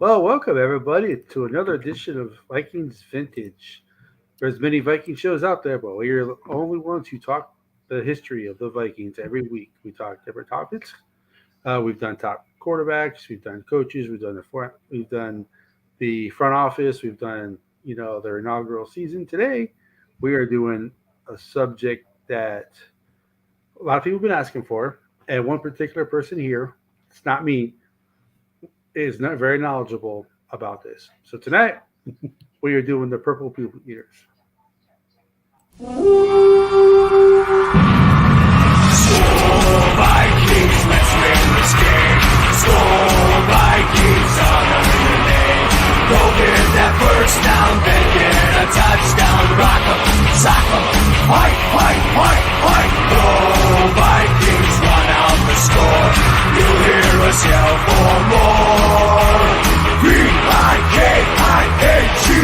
Well, welcome everybody to another edition of Vikings Vintage. There's many Viking shows out there, but we're the only ones who talk the history of the Vikings every week. We talk different topics. We've done top quarterbacks, we've done coaches, we've done the front office, we've done their inaugural season. Today, we are doing a subject that a lot of people have been asking for, and one particular person here, it's not me, is not very knowledgeable about this. So tonight we are doing the purple people eaters. Vikings, let's win this game. Score Vikings, honor your name. Go get that first down, then get a touchdown. Rock 'em, sock 'em, fight, fight, fight, fight. Go Vikings, run out the score. You'll hear us yell for more. Vikings,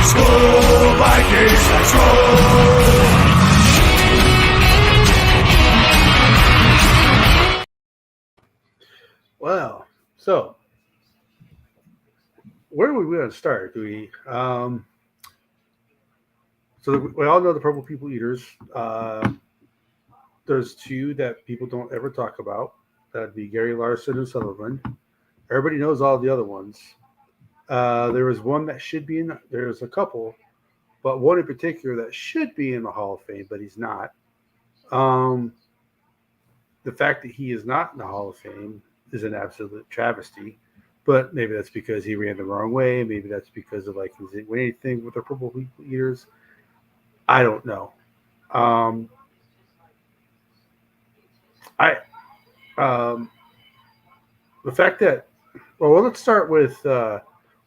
Score Vikings, let's roll. Well, so where are we going to start? Do we? So we all know the purple people eaters. There's two that people don't ever talk about. That'd be Gary Larson and Sutherland. Everybody knows all the other ones. There was one that should be in. There's a couple, but one in particular that should be in the Hall of Fame, but he's not. Um, the fact that he is not in the Hall of Fame is an absolute travesty. But maybe that's because he ran the wrong way. Maybe that's because of Vikings didn't win anything with the purple people eaters. I don't know. Um, I the fact that let's start with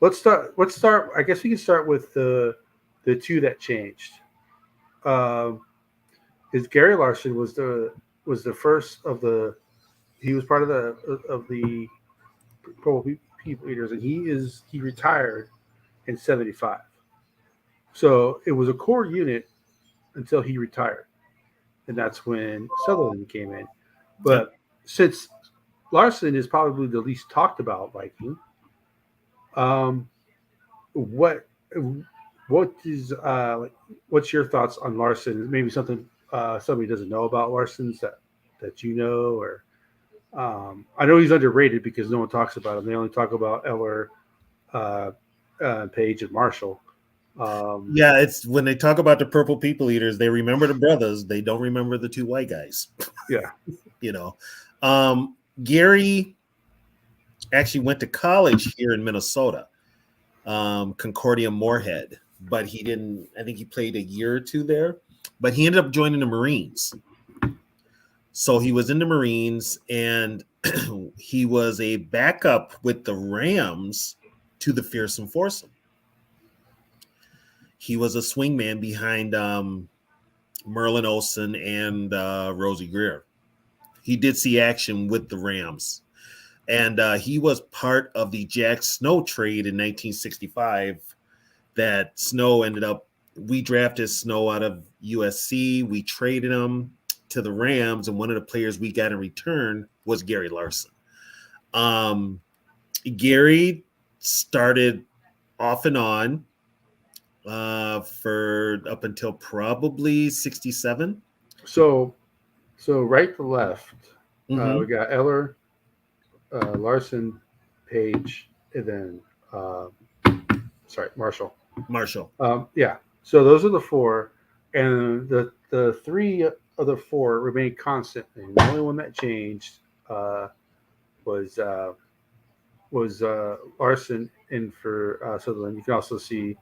let's start. I guess we can start with the two that changed. Um, is Gary Larson was the first of the he was part of the Pro People Eaters, and he retired in '75. So it was a core unit until he retired, and that's when Sutherland came in. Yep. But since Larson is probably the least talked about Viking, um, what what is what's your thoughts on Larson? Maybe something somebody doesn't know about Larson's that you know, or I know he's underrated because no one talks about him. They only talk about Eller, uh, Page, and Marshall. Um, Yeah, it's when they talk about the purple people eaters, they remember the brothers. They don't remember the two white guys. yeah, you know, Gary actually went to college here in Minnesota, Concordia Moorhead, but he didn't. I think he played a year or two there, but he ended up joining the Marines. So he was in the Marines, and he was a backup with the Rams to the Fearsome Foursome. He was a swingman behind Merlin Olsen and Rosie Greer. He did see action with the Rams. And he was part of the Jack Snow trade in 1965 that Snow ended up, we drafted Snow out of USC. We traded him to the Rams, and one of the players we got in return was Gary Larson. Gary started off and on for up until probably 67. so right to left, Mm-hmm. we got Eller, Larson, Page, and then Marshall. Marshall. Yeah, so those are the four, and the three of the four remained constant. And the only one that changed uh, was Larson in for Sutherland. You can also see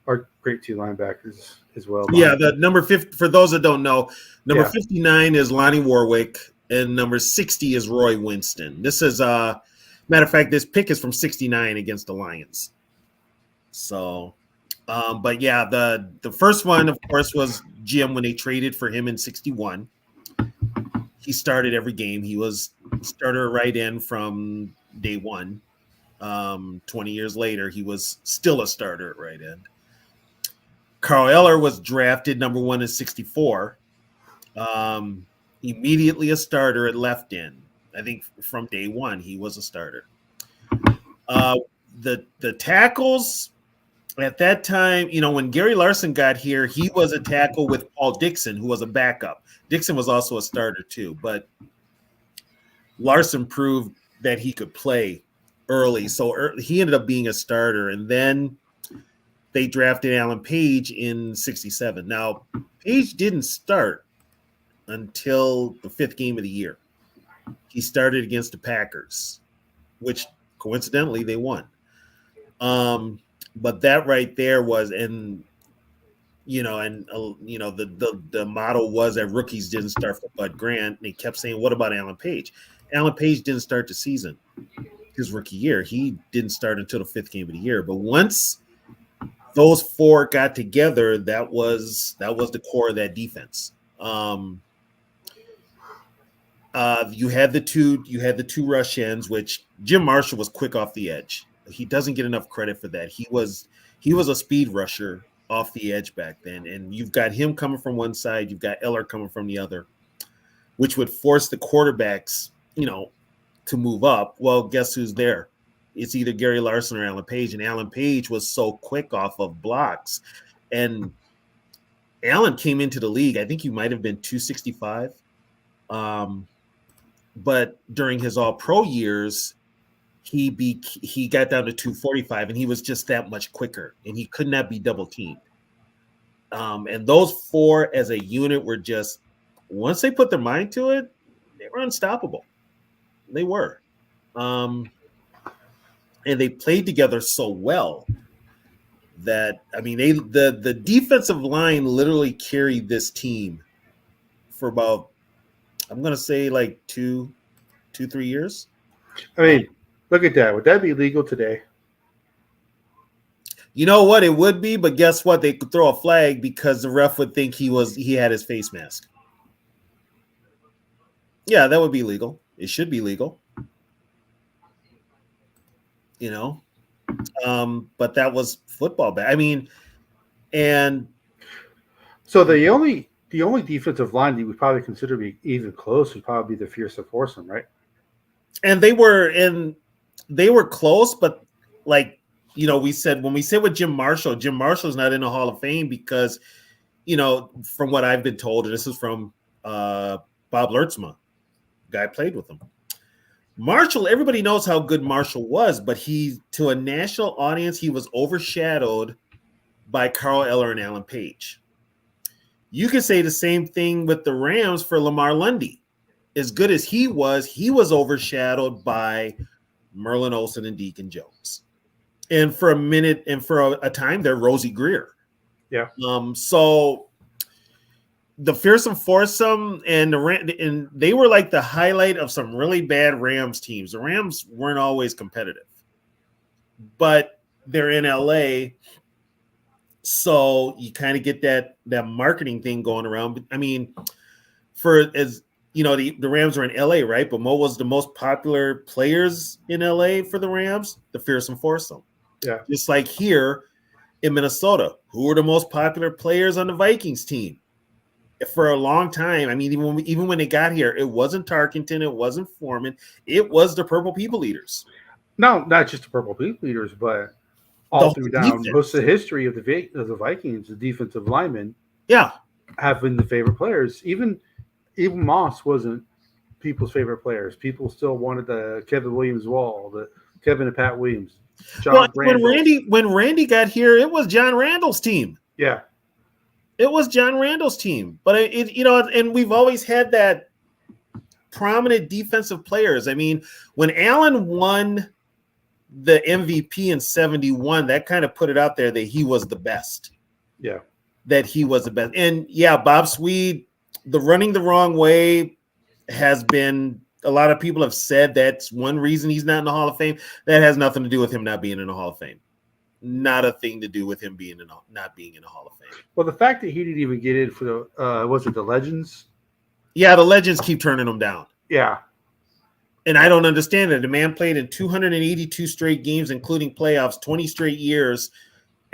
our great two linebackers as well. Yeah, the number 50, for those that don't know, number Yeah. 59 is Lonnie Warwick, and number 60 is Roy Winston. This is matter of fact, this pick is from 69 against the Lions. So but yeah, the first one, of course, was Jim when they traded for him in 61. He started every game. He was starter right in from day one. 20 years later, he was still a starter at right end. Carl Eller was drafted number one in 64. Immediately a starter at left end. I think from day one, he was a starter. Uh, the tackles at that time, when Gary Larson got here, he was a tackle with Paul Dixon, who was a backup. Dixon was also a starter too, but Larson proved that he could play early, so he ended up being a starter, and then they drafted Alan Page in '67. Now, Page didn't start until the 5th game of the year. He started against the Packers, which coincidentally they won. But that right there was, the motto was that rookies didn't start for Bud Grant. And they kept saying, "What about Alan Page?" Alan Page didn't start the season his rookie year. He didn't start until the 5th game of the year. But once those four got together, that was the core of that defense. You had the two rush ends, which Jim Marshall was quick off the edge. He doesn't get enough credit for that. He was a speed rusher off the edge back then, and you've got him coming from one side, you've got Eller coming from the other, which would force the quarterbacks, to move up. Well, guess who's there? It's either Gary Larson or Alan Page, and Alan Page was so quick off of blocks. And Alan came into the league, I think he might have been 265. But during his all-pro years, he got down to 245, and he was just that much quicker, and he could not be double-teamed. And those four as a unit were just, once they put their mind to it, they were unstoppable. They were. And they played together so well that, the defensive line literally carried this team for about, I'm going to say like 3 years. Look at that. Would that be legal today? You know what? It would be, but guess what? They could throw a flag because the ref would think he had his face mask. Yeah, that would be legal. It should be legal. But that was football. And so the only defensive line that we probably consider to be even close would probably be the Fearsome Foursome, right? And they were close, but we said with Jim Marshall's not in the Hall of Fame because, from what I've been told, and this is from Bob Lertzma, guy played with him. Marshall, everybody knows how good Marshall was, but to a national audience, he was overshadowed by Carl Eller and Alan Page. You could say the same thing with the Rams for Lamar Lundy. As good as he was overshadowed by Merlin Olsen and Deacon Jones. And for a minute and for a time, they're Rosie Greer. Yeah. So the Fearsome Foursome and they were like the highlight of some really bad Rams teams. The Rams weren't always competitive, but they're in LA. So you kind of get that marketing thing going around. The Rams are in LA, right? But what was the most popular players in LA for the Rams? The Fearsome Foursome. Yeah. Just like here in Minnesota, who were the most popular players on the Vikings team? For a long time, even when they got here, it wasn't Tarkenton, it wasn't Foreman, it was the Purple People Eaters. No, not just the Purple People Eaters, but all through down most of the history of the Vikings, the defensive linemen, have been the favorite players. Even Moss wasn't people's favorite players. People still wanted the Kevin Williams Wall, the Kevin and Pat Williams, John Randall. When Randy got here, it was John Randall's team. Yeah. It was John Randall's team, but and we've always had that prominent defensive players. When Allen won the MVP in '71, that kind of put it out there that he was the best. Yeah, that he was the best. And Bob Swede, the running the wrong way has been. A lot of people have said that's one reason he's not in the Hall of Fame. That has nothing to do with him not being in the Hall of Fame. Not a thing to do with him not being in the Hall of Fame. Well, the fact that he didn't even get in for the Legends? Yeah, the Legends keep turning him down. Yeah. And I don't understand it. The man played in 282 straight games, including playoffs, 20 straight years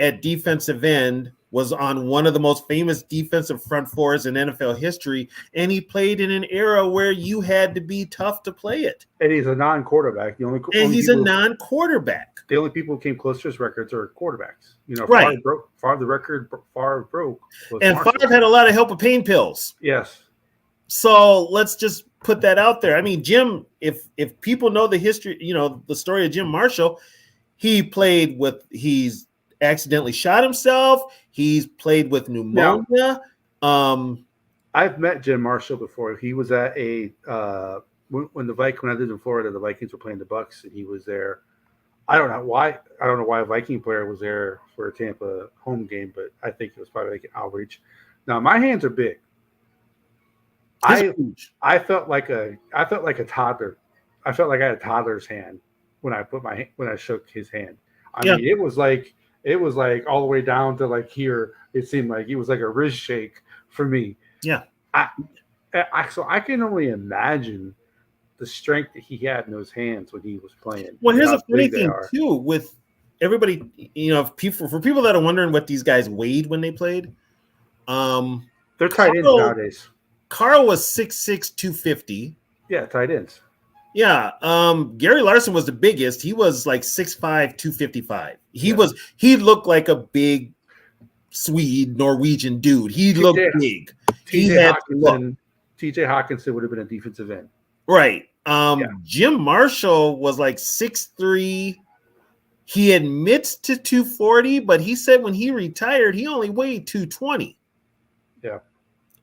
at defensive end was on one of the most famous defensive front fours in NFL history, and he played in an era where you had to be tough to play it. And he's a non-quarterback. And he's a non-quarterback. The only people who came close to his records are quarterbacks. Right. Favre the record Favre broke. And Favre had a lot of help with pain pills. Yes. So let's just put that out there. I mean, Jim, if people know the history, the story of Jim Marshall, he's accidentally shot himself. He's played with pneumonia. I've met Jim Marshall before. He was at when I lived in Florida, the Vikings were playing the Bucks, and he was there. I don't know why a Viking player was there for a Tampa home game, but I think it was probably like an outreach. Now my hands are big. I felt like a toddler. I felt like I had a toddler's hand when I shook his hand. I mean, it was like all the way down to like here. It seemed like it was like a wrist shake for me. Yeah. So I can only imagine the strength that he had in those hands when he was playing. Well, here's a funny thing too with everybody. For people that are wondering what these guys weighed when they played, they're tight ends nowadays. Carl was 6'6", 250. Yeah, tight ends. Yeah. Gary Larson was the biggest. He was like 6'5", 255. He looked like a big Swede, Norwegian dude. He looked big. TJ Hawkinson would have been a defensive end. Right. Jim Marshall was like 6'3". He admits to 240, but he said when he retired, he only weighed 220. Yeah.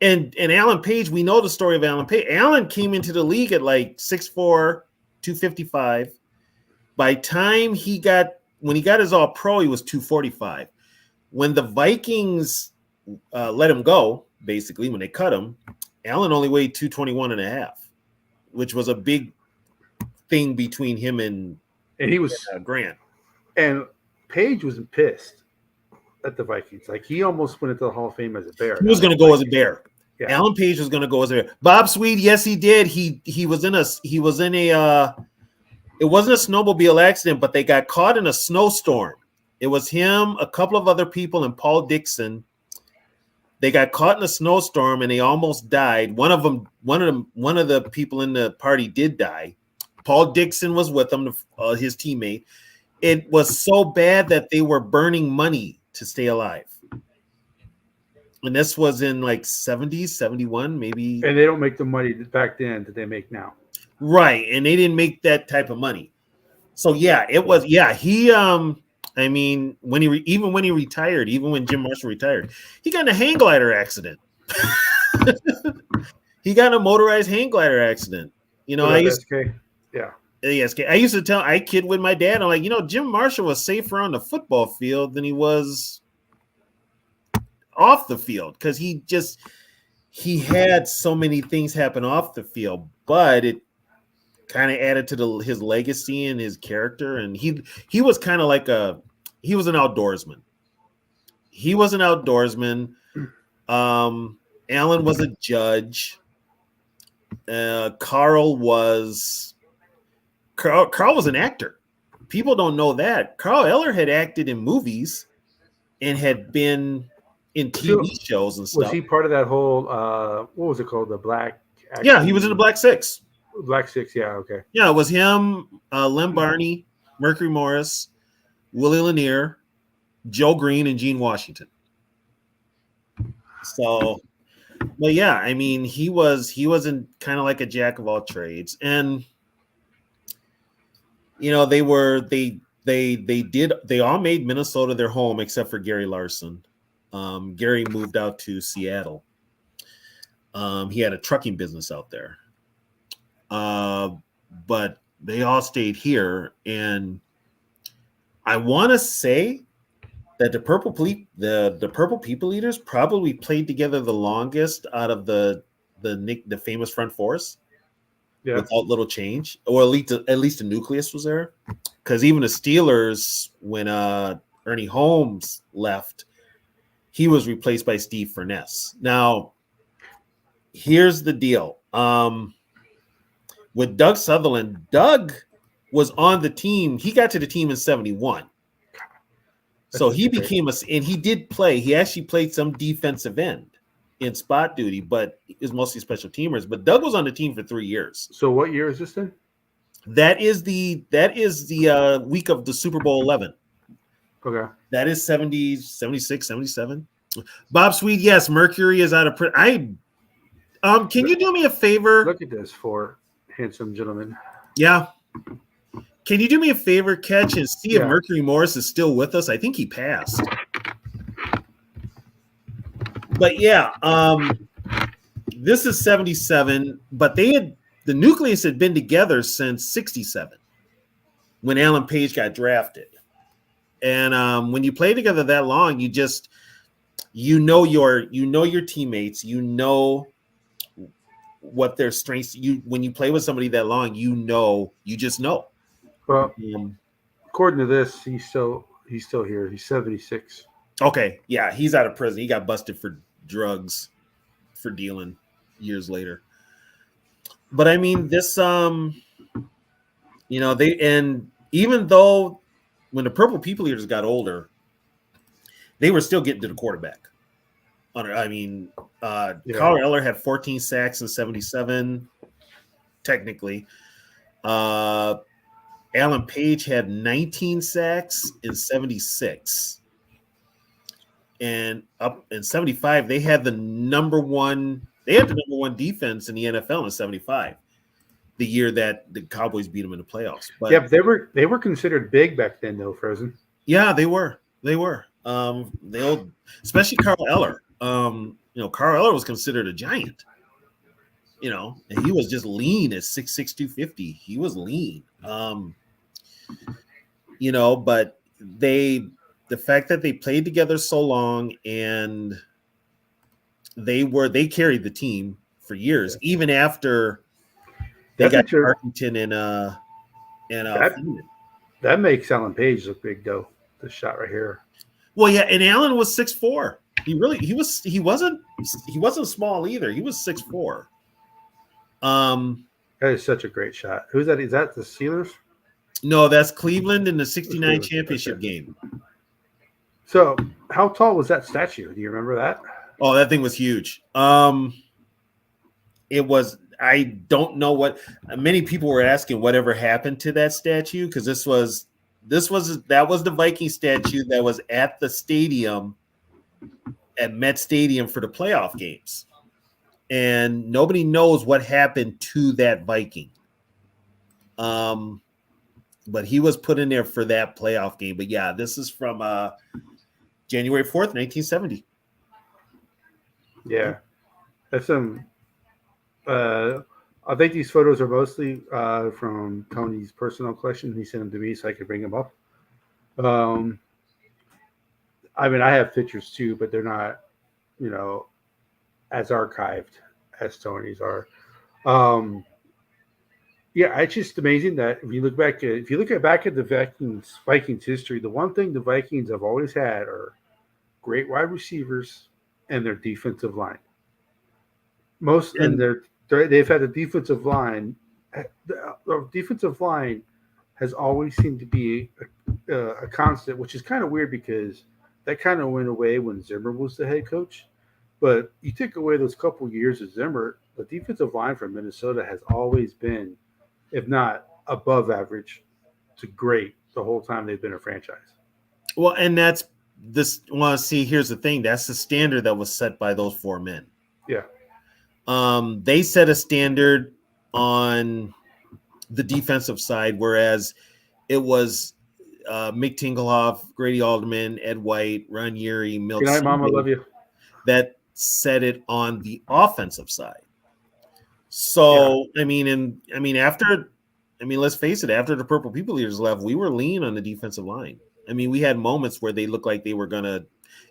And Alan Page, we know the story of Alan Page. Alan came into the league at like 6'4", 255. By time when he got his all pro, he was 245. When the Vikings let him go, basically, when they cut him, Alan only weighed 221 and a half, which was a big thing between him and he was Grant. And Page was pissed at the Vikings. Like he almost went into the Hall of Fame as a Bear. He was going to go as a Bear. Yeah. Alan Page was going to go as a Bear. Bob Swede, yes, he did. It wasn't a snowmobile accident, but they got caught in a snowstorm. It was him, a couple of other people, and Paul Dixon. They got caught in a snowstorm and they almost died. One of the people in the party did die. Paul Dixon was with them, his teammate. It was so bad that they were burning money to stay alive. And this was in like 70s, 71, maybe. And they don't make the money back then that they make now. Right. And they didn't make that type of money. So yeah, it was, he, I mean, when he retired, even when Jim Marshall retired, he got in a hang glider accident. He got in a motorized hang glider accident. I used to I kid with my dad. I'm like, Jim Marshall was safer on the football field than he was off the field because he had so many things happen off the field, but it kind of added to his legacy and his character. And he was kind of like he was an outdoorsman. Alan was a judge. Carl was an actor. People don't know that. Carl Eller had acted in movies and had been in TV shows and stuff. Was he part of that whole what was it called? The Black Action? Yeah, he was in the Black Six. Black Six, yeah, okay. Yeah, it was him, Lem Barney, Mercury Morris, Willie Lanier, Joe Green, and Gene Washington. So, but yeah, I mean, he wasn't kind of like a jack of all trades, and they all made Minnesota their home except for Gary Larson. Gary moved out to Seattle. He had a trucking business out there. But they all stayed here, and I want to say that the Purple People Eaters probably played together the longest out of the famous front fours, without little change, or at least the nucleus was there. Because even the Steelers, when Ernie Holmes left, he was replaced by Steve Furness. Now, here's the deal. With Doug Sutherland, Doug was on the team. He got to the team in 71. So such he a great. became and he did play. He actually played some defensive end in spot duty, but it was mostly special teamers. But Doug was on the team for 3 years. So what year is this then? That is the week of the Super Bowl 11. Okay. That is 70, 76, 77. Bob Sweet, yes, Mercury is out of prison. Can you do me a favor? Look at this for handsome gentleman. Yeah. Can you do me a favor, Catch, and see if Yeah. Mercury Morris is still with us? I think he passed. But yeah, this is 77, but the nucleus had been together since 67 when Alan Page got drafted. And when you play together that long, you know your teammates, you know what their strengths. When you play with somebody that long, you just know. Well, according to this, he's still here. He's 76. Okay, yeah, he's out of prison. He got busted for drugs for dealing years later. But I mean, this even though when the Purple People Eaters got older, they were still getting to the quarterback. I mean, Carl Eller had 14 sacks in 77, technically. Alan Page had 19 sacks in 76. And up in 75, they had the number one defense in the NFL in 75, the year that the Cowboys beat them in the playoffs. But yeah, they were considered big back then, though, Frozen. Yeah, they were. Especially Carl Eller. Carl Eller was considered a giant. And he was just lean at 6'6", 250. He was lean. But the fact that they played together so long and they carried the team for years, even after they got Arlington and that makes Alan Page look big, though. This shot right here. Well, yeah, and Allen was 6'4". He wasn't small either. He was 6'4". That is such a great shot. Who's that? Is that the Steelers? No, that's Cleveland in the 69 championship game. So, how tall was that statue? Do you remember that? Oh, that thing was huge. It was. I don't know what. Many people were asking whatever happened to that statue because that was the Viking statue that was at the stadium at Met Stadium for the playoff games, and nobody knows what happened to that Viking. But he was put in there for that playoff game. But yeah, this is from January 4th, 1970. Yeah, that's some. I think these photos are mostly from Tony's personal collection. He sent them to me so I could bring them up. I mean, I have pictures too, but they're not, as archived as Tony's are. Yeah, it's just amazing that if you look back at the Vikings history, the one thing the Vikings have always had are great wide receivers and their defensive line. They've had a defensive line. The defensive line has always seemed to be a constant, which is kind of weird because that kind of went away when Zimmer was the head coach. But you take away those couple years of Zimmer, the defensive line from Minnesota has always been, if not above average, to great the whole time they've been a franchise. Well, and that's this. Well, see, here's the thing. That's the standard that was set by those four men. Yeah. They set a standard on the defensive side, whereas it was Mick Tingelhoff, Grady Alderman, Ed White, Ron Yeary, Milt. Good night, Mom. I love you. That set it on the offensive side. So, yeah. Let's face it, after the Purple People Eaters left, we were lean on the defensive line. I mean, we had moments where they looked like they were going to,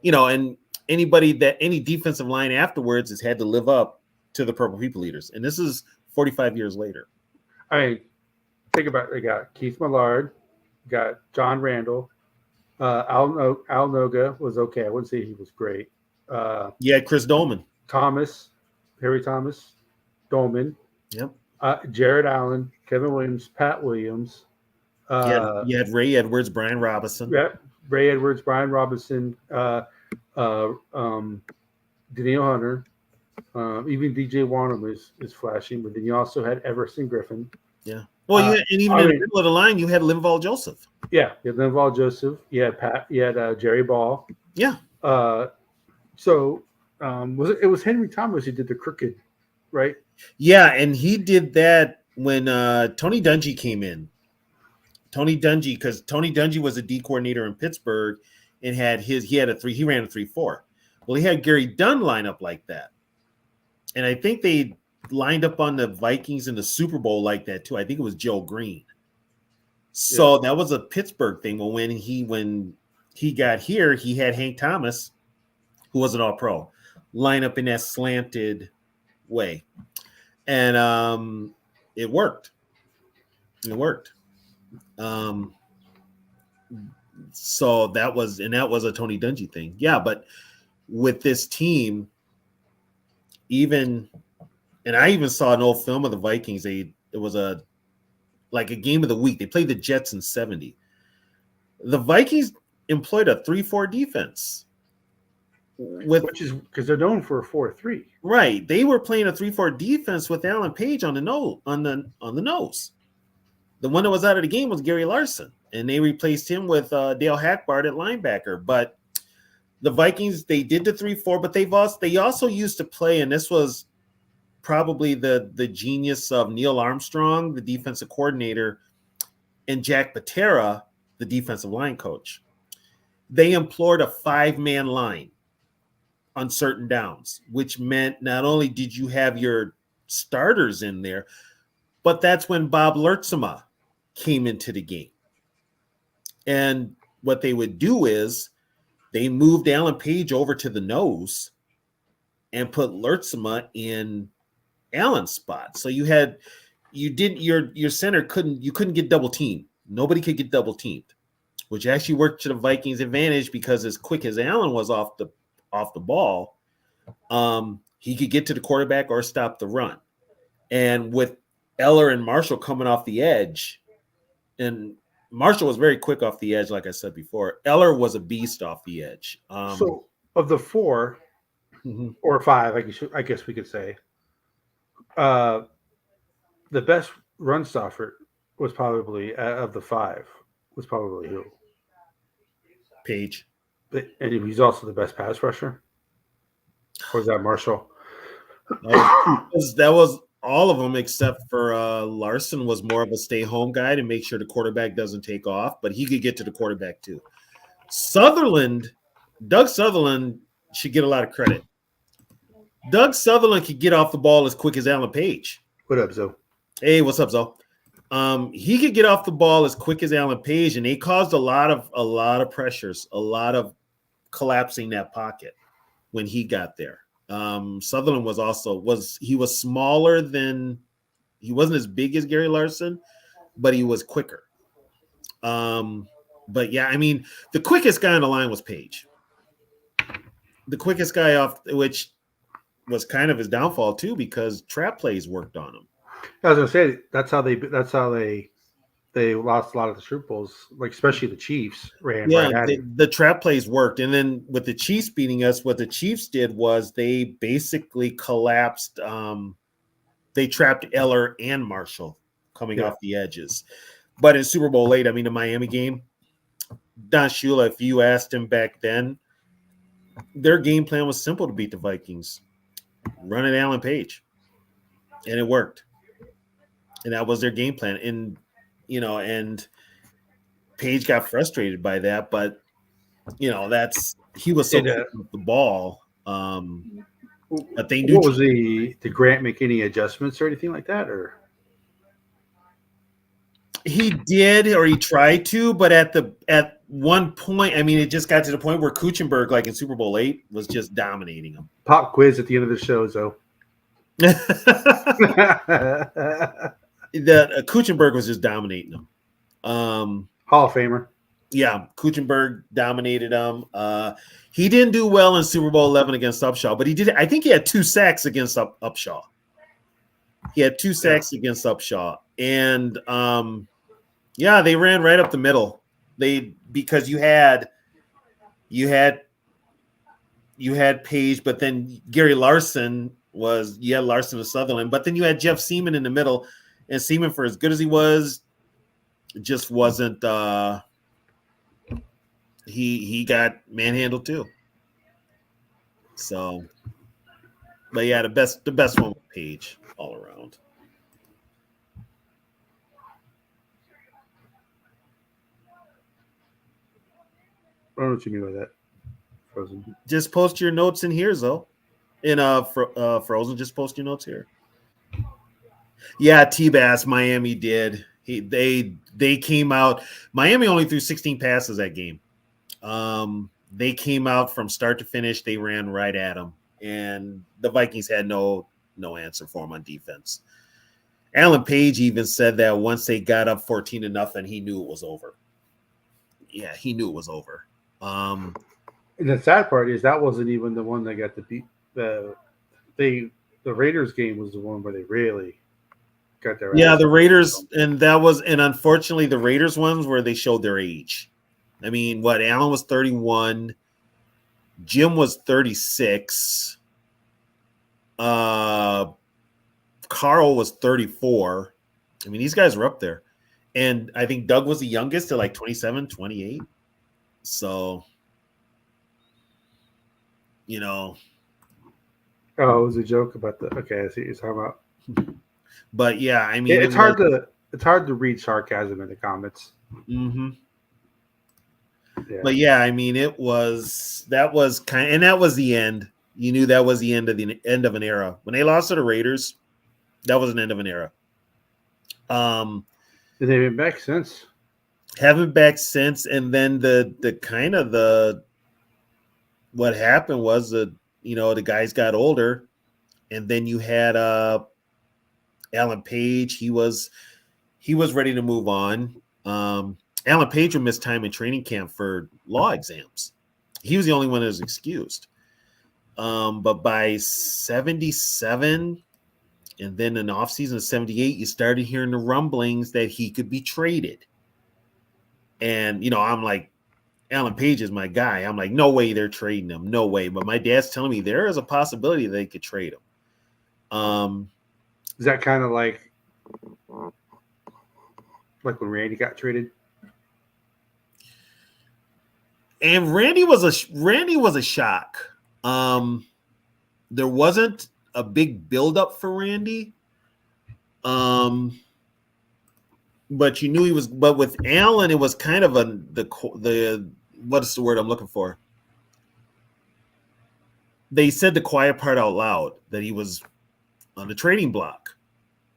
and any defensive line afterwards has had to live up to the Purple People Eaters. And this is 45 years later. I mean, think about it. They got Keith Millard, got John Randall, Al Noga was okay. I wouldn't say he was great. Chris Dolman. Harry Thomas, Dolman. Yep. Jared Allen, Kevin Williams, Pat Williams. You had Ray Edwards, Brian Robinson. Yeah, Ray Edwards, Brian Robinson, Daniil Hunter, even DJ Wanham is flashing. But then you also had Everson Griffin. Yeah. Well, you had, and even in the middle of the line, you had Linval Joseph. Yeah, you had Linval Joseph. You had Pat. You had Jerry Ball. Yeah. So it was Henry Thomas who did the crooked, right? Yeah, and he did that when Tony Dungy came in. Because Tony Dungy was a D coordinator in Pittsburgh and he ran a 3-4. Well, he had Gary Dunn line up like that. And I think they lined up on the Vikings in the Super Bowl like that too. I think it was Joe Green. So that was a Pittsburgh thing. Well, when he got here, he had Hank Thomas, who was an all-pro, line up in that slanted way. And it worked. So that was a Tony Dungy thing. Yeah, but with this team, and I even saw an old film of the Vikings. It was a game of the week. They played the Jets in 70. The Vikings employed a 3-4 defense. Which is because they're known for a 4-3. Right. They were playing a 3-4 defense with Alan Page on the nose. The one that was out of the game was Gary Larson, and they replaced him with Dale Hackbart at linebacker. But the Vikings, they did the 3-4, but they also used to play, and this was probably the genius of Neil Armstrong, the defensive coordinator, and Jack Patera, the defensive line coach. They employed a 5-man line on certain downs, which meant not only did you have your starters in there, but that's when Bob Lertzema came into the game. And what they would do is they moved Alan Page over to the nose and put Lertzema in Allen's spot. So your center couldn't get double teamed. Nobody could get double teamed, which actually worked to the Vikings' advantage because as quick as Allen was off the ball, he could get to the quarterback or stop the run. And with Eller and Marshall coming off the edge, and Marshall was very quick off the edge, like I said before. Eller was a beast off the edge. So of the 4 or 5, I guess we could say, the best run stopper was probably of the 5 was probably who? Page. And he's also the best pass rusher? Or is that Marshall? That was all of them except for Larson was more of a stay-home guy to make sure the quarterback doesn't take off, but he could get to the quarterback too. Doug Sutherland should get a lot of credit. Doug Sutherland could get off the ball as quick as Alan Page. What up, Zo? Hey, what's up, Zo? He could get off the ball as quick as Alan Page, and they caused a lot of pressures, a lot of collapsing that pocket when he got there. Sutherland was smaller he wasn't as big as Gary Larson, but he was quicker. But yeah, I mean, the quickest guy on the line was Page. The quickest guy off, which was kind of his downfall too, because trap plays worked on him. I was gonna say that's how they lost a lot of the Super Bowls, like especially the Chiefs ran right at him. The trap plays worked, and then with the Chiefs beating us, what the Chiefs did was they basically collapsed. They trapped Eller and Marshall coming off the edges. But in Super Bowl VIII, I mean, the Miami game, Don Shula, if you asked him back then, their game plan was simple to beat the Vikings: run at Alan Page, and it worked. And that was their game plan. And Page got frustrated by that, but he was so good with the ball. But they knew. What was did Grant make any adjustments or anything like that, or? He did, or he tried to, but at one point, I mean, it just got to the point where Kuchenberg, like in Super Bowl VIII, was just dominating him. Pop quiz at the end of the show, Zo. Kuchenberg was just dominating him. Hall of Famer. Yeah, Kuchenberg dominated him. He didn't do well in Super Bowl XI against Upshaw, but he did. I think he had 2 sacks against Upshaw. He had 2 sacks against Upshaw, and they ran right up the middle. Because you had You had Page, but then Gary Larson was Larson and Sutherland, but then you had Jeff Seaman in the middle, and Seaman, for as good as he was, just wasn't. He got manhandled too. So, but yeah, the best one was Page all around. I don't know what you mean by that. Frozen. Just post your notes in here, though. In Frozen, just post your notes here. Yeah, T-Bass, Miami did. They came out. Miami only threw 16 passes that game. They came out from start to finish. They ran right at them, and the Vikings had no answer for them on defense. Alan Page even said that once they got up 14-0, he knew it was over. Yeah, he knew it was over. And the sad part is that wasn't even the one that got the beat. The Raiders game was the one where they really got their yeah, the Raiders, and unfortunately the Raiders ones where they showed their age. I mean, Allen was 31, Jim was 36, Carl was 34. I mean, these guys were up there. And I think Doug was the youngest at like 27, 28. So, Oh, it was a joke about the. Okay, I see what you're talking about. But yeah, I mean, it's hard to read sarcasm in the comments. Mm-hmm. Yeah. But yeah, I mean, that was the end. You knew that was the end of an era. When they lost to the Raiders, that was an end of an era. And they've been back since. Haven't back since, and then the kind of what happened was the guys got older, and then you had Alan Page. He was ready to move on. Alan Page would miss time in training camp for law exams. He was the only one that was excused. But by 77 and then in the offseason of 78, you started hearing the rumblings that he could be traded. And, I'm like, Alan Page is my guy. I'm like, no way they're trading him. No way. But my dad's telling me there is a possibility they could trade him. Is that kind of like when Randy got traded? And Randy was a shock. There wasn't a big buildup for Randy. But you knew he was. But with Allen, it was kind of the what's the word I'm looking for? They said the quiet part out loud that he was on the trading block.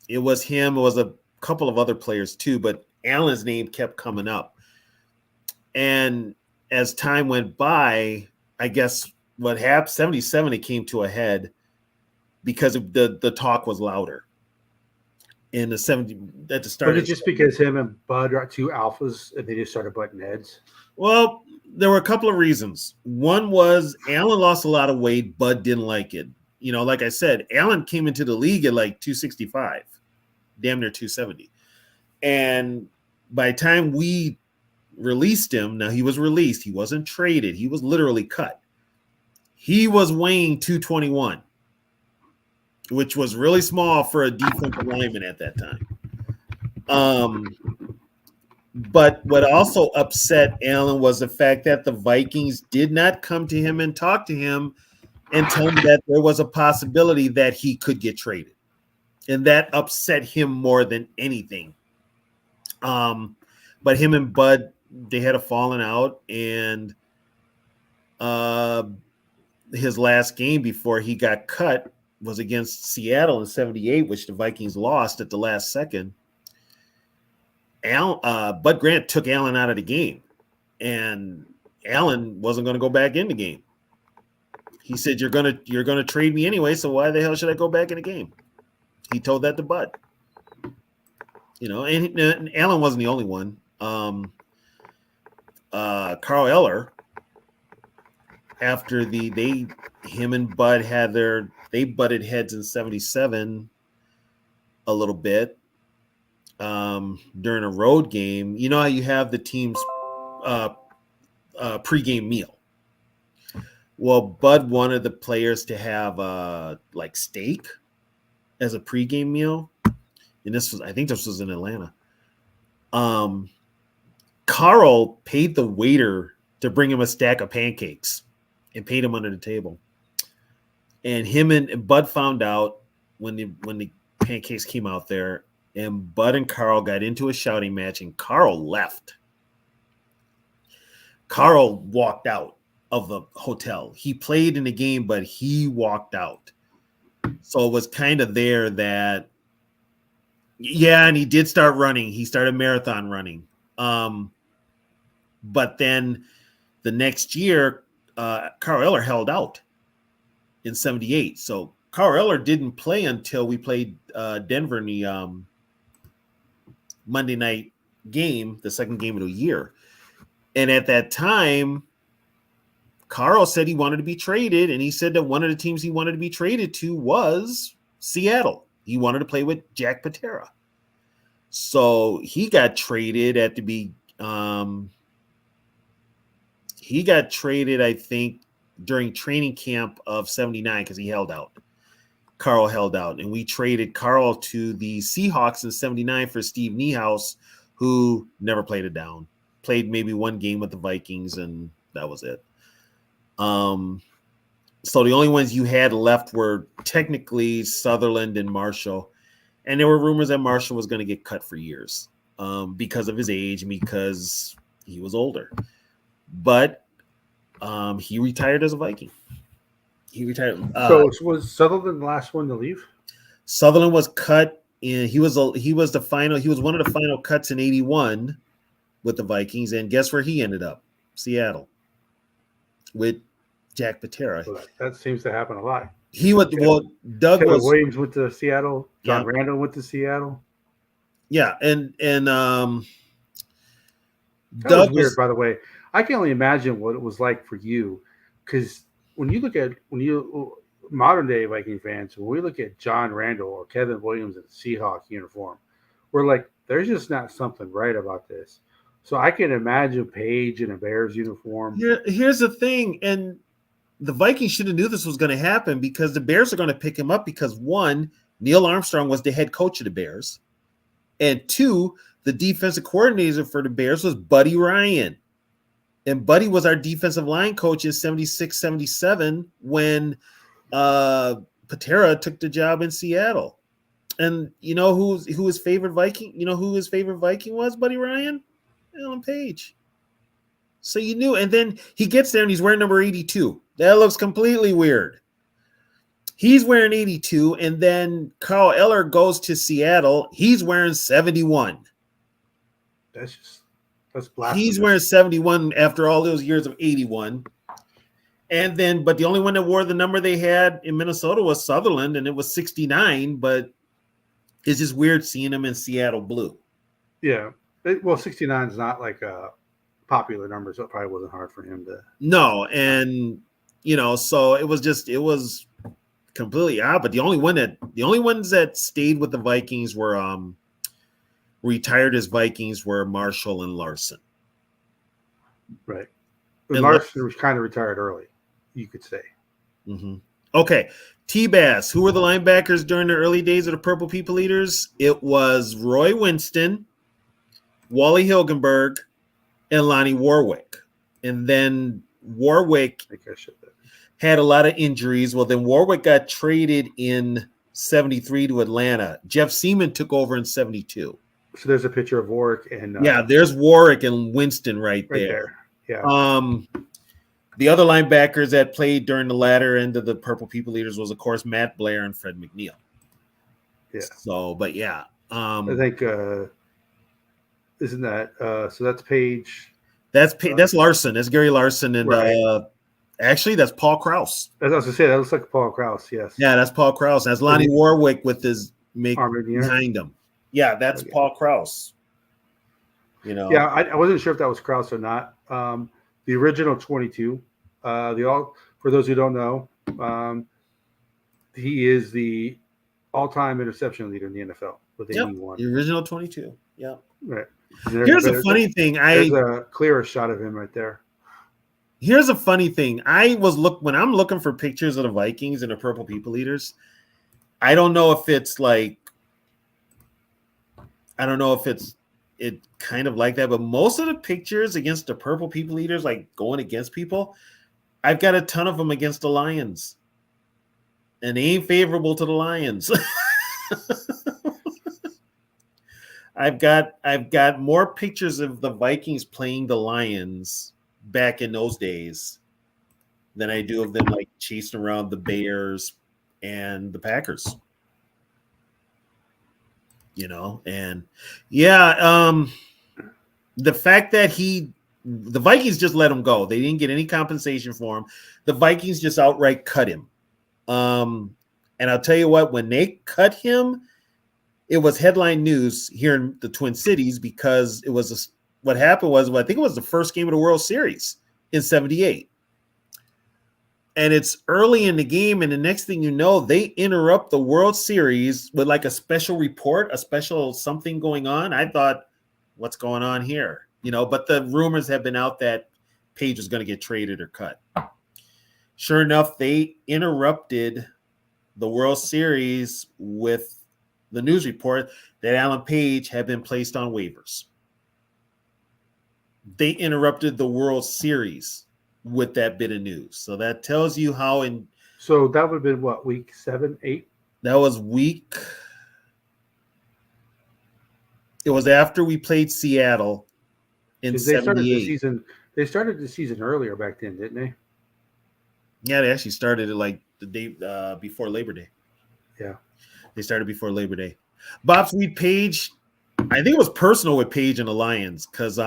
It was him. It was a couple of other players too, but Allen's name kept coming up. And as time went by, I guess what happened, 77, it came to a head because the talk was louder. In the 70 at the start. Was it just because him and Bud are two alphas and they just started butting heads? Well, there were a couple of reasons. One was Allen lost a lot of weight. Bud didn't like it. Like I said, Allen came into the league at like 265, damn near 270. And by the time we released him, now he was released. He wasn't traded. He was literally cut. He was weighing 221, which was really small for a defensive lineman at that time. But what also upset Allen was the fact that the Vikings did not come to him and talk to him and tell him that there was a possibility that he could get traded. And that upset him more than anything. But him and Bud, they had a falling out, and his last game before he got cut was against Seattle in 78, which the Vikings lost at the last second. Bud Grant took Allen out of the game, and Allen wasn't going to go back in the game. He said, you're gonna trade me anyway, so why the hell should I go back in the game? He told that to Bud. And Allen wasn't the only one. Carl Eller, after him and Bud they butted heads in 77 a little bit during a road game. You know how you have the team's pregame meal. Well, Bud wanted the players to have like steak as a pregame meal, and I think this was in Atlanta. Carl paid the waiter to bring him a stack of pancakes and paid him under the table. And him and Bud found out when the pancakes came out there, and Bud and Carl got into a shouting match, and Carl left. Carl walked out of the hotel. He played in the game, but he walked out. So it was kind of there that, yeah, and he did start running. He started marathon running. But then the next year, Carl Eller held out in 78. So Carl Eller didn't play until we played Denver in the Monday night game, the second game of the year. And at that time, Carl said he wanted to be traded, and he said that one of the teams he wanted to be traded to was Seattle. He wanted to play with Jack Patera. So he got traded I think, during training camp of 79 because he held out. Carl held out, and we traded Carl to the Seahawks in 79 for Steve Niehaus, who never played it down. Played maybe one game with the Vikings, and that was it. So the only ones you had left were technically Sutherland and Marshall, and there were rumors that Marshall was going to get cut for years because of his age and because he was older. But he retired as a Viking. He retired. So was Sutherland the last one to leave? Sutherland was cut in. He was one of the final cuts in 81 with the Vikings, and guess where he ended up? Seattle with Jack Patera. Well, that seems to happen a lot. Doug Taylor was Williams went to Seattle. John Randall went to Seattle. Yeah, and That Doug was weird, by the way. I can only imagine what it was like for you, because when you modern day Viking fans, when we look at John Randall or Kevin Williams in a Seahawk uniform, we're like, there's just not something right about this. So I can imagine Paige in a Bears uniform. Here's the thing, and the Vikings should have knew this was going to happen because the Bears are going to pick him up because, one, Neil Armstrong was the head coach of the Bears, and two, the defensive coordinator for the Bears was Buddy Ryan. And Buddy was our defensive line coach in 76, 77 when Patera took the job in Seattle. And you know who his favorite Viking? You know who his favorite Viking was, Buddy Ryan? Alan Page. So you knew. And then he gets there and he's wearing number 82. That looks completely weird. He's wearing 82, and then Carl Eller goes to Seattle. He's wearing 71. That's blasphemous. He's wearing 71 after all those years of 81. And then, but the only one that wore the number they had in Minnesota was Sutherland, and it was 69, but it's just weird seeing him in Seattle blue. Yeah. 69 is not like a popular number, so it probably wasn't hard for him to. No, and so it was completely odd. But the only ones that stayed with the Vikings were retired as Vikings were Marshall and Larson. Right. But Larson was kind of retired early, you could say. Mm-hmm. Okay. T-Bass, who were the linebackers during the early days of the Purple People Eaters? It was Roy Winston, Wally Hilgenberg, and Lonnie Warwick. And then Warwick had a lot of injuries. Well, then Warwick got traded in 73 to Atlanta. Jeff Seaman took over in 72. So there's a picture of Warwick and there's Warwick and Winston right there. Yeah. The other linebackers that played during the latter end of the Purple People Eaters was, of course, Matt Blair and Fred McNeil. Yeah. So, but yeah, I think isn't that so? That's Page. That's Larson. That's Gary Larson, and actually, that's Paul Krause. As I was gonna say, that looks like Paul Krause. Yes. Yeah, that's Paul Krause. That's Lonnie Warwick with his arm behind him. Yeah, that's Paul Krause. Yeah, I wasn't sure if that was Krause or not. The original 22. For those who don't know, he is the all-time interception leader in the NFL with 81. The original 22. Yeah. Right. Here's a funny thing. There's a clearer shot of him right there. Here's a funny thing. When I'm looking for pictures of the Vikings and the Purple People Eaters, I don't know if it's it kind of like that, but most of the pictures against the Purple People Eaters, like going against people, I've got a ton of them against the Lions. And they ain't favorable to the Lions. I've got more pictures of the Vikings playing the Lions back in those days than I do of them like chasing around the Bears and the Packers. And the fact that the Vikings just let him go. They didn't get any compensation for him. The Vikings just outright cut him. And I'll tell you what, when they cut him, it was headline news here in the Twin Cities because what happened was, I think it was the first game of the World Series in '78. And it's early in the game, and the next thing you know, they interrupt the World Series with like a special report, a special something going on. I thought, what's going on here? But the rumors have been out that Page was going to get traded or cut. Sure enough, they interrupted the World Series with the news report that Alan Page had been placed on waivers. They interrupted the World Series with that bit of news. So that tells you how So that would have been what, week 7, 8? That was week. It was after we played Seattle in '78. They started the season earlier back then, didn't they? Yeah, they actually started it like the day before Labor Day. Yeah. They started before Labor Day. Bob Sweet Page, I think it was personal with Page and the Lions because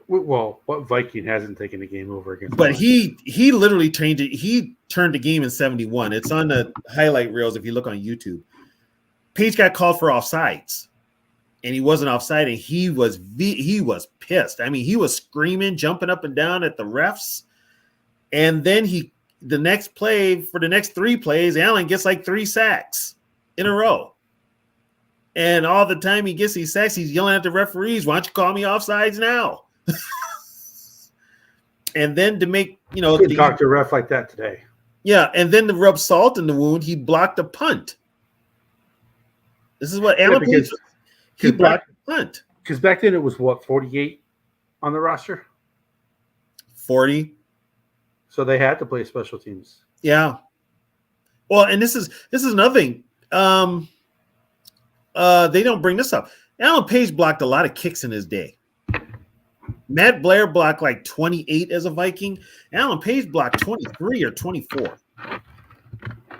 well, what Viking hasn't taken a game over against? But he literally changed it. He turned the game in '71. It's on the highlight reels if you look on YouTube. Page got called for offsides, and he wasn't offside, and he was pissed. I mean, he was screaming, jumping up and down at the refs, and then the next play for the next 3 plays, Allen gets like 3 sacks in a row. And all the time he gets these sacks, he's yelling at the referees, why don't you call me offsides now? And then to make, couldn't talk to a ref like that today. Yeah, and then to rub salt in the wound, he blocked a punt. This is what Alan Page, he blocked a punt. Because back then it was what, 48 on the roster? 40. So they had to play special teams. Yeah. Well, and this is another thing. They don't bring this up. Alan Page blocked a lot of kicks in his day. Matt Blair blocked like 28 as a Viking. Alan Page blocked 23 or 24.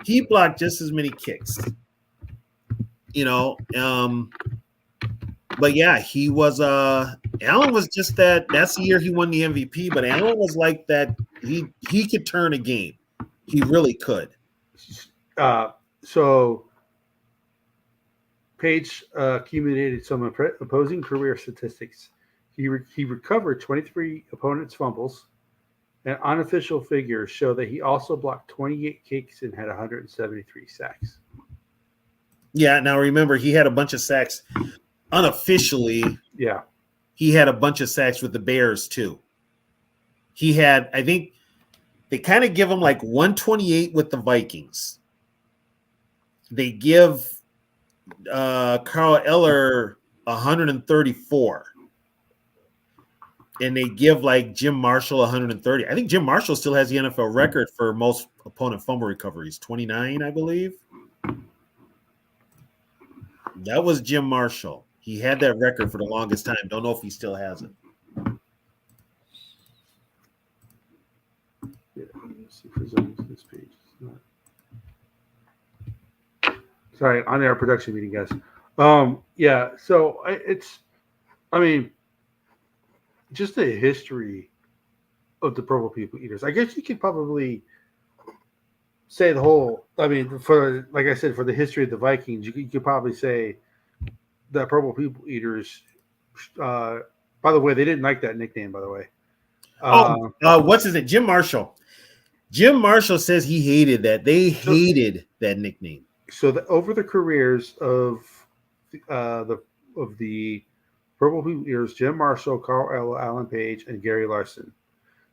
He blocked just as many kicks. But yeah, he was Allen was just that's the year he won the MVP, but Allen was like that. He could turn a game. He really could. So Page accumulated some opposing career statistics. He recovered 23 opponents' fumbles, and unofficial figures show that he also blocked 28 kicks and had 173 sacks. Yeah, now remember, he had a bunch of sacks unofficially. Yeah. He had a bunch of sacks with the Bears, too. He had, I think, they kind of give him like 128 with the Vikings. They give Carl Eller 134. And they give like Jim Marshall 130. I think Jim Marshall still has the NFL record for most opponent fumble recoveries, 29, I believe. That was Jim Marshall. He had that record for the longest time. Don't know if he still has it. Yeah, let's see for this page. Sorry, on our production meeting, guys. Yeah, so just the history of the Purple People Eaters. I guess you could probably say the whole. For like I said, for the history of the Vikings, you could probably say that Purple People Eaters. By the way, they didn't like that nickname. By the way, what's his name? Jim Marshall. Jim Marshall says he hated that. They hated that nickname. So over the careers of the Purple People Eaters, Jim Marshall, Carl Eller, Alan Page, and Gary Larson.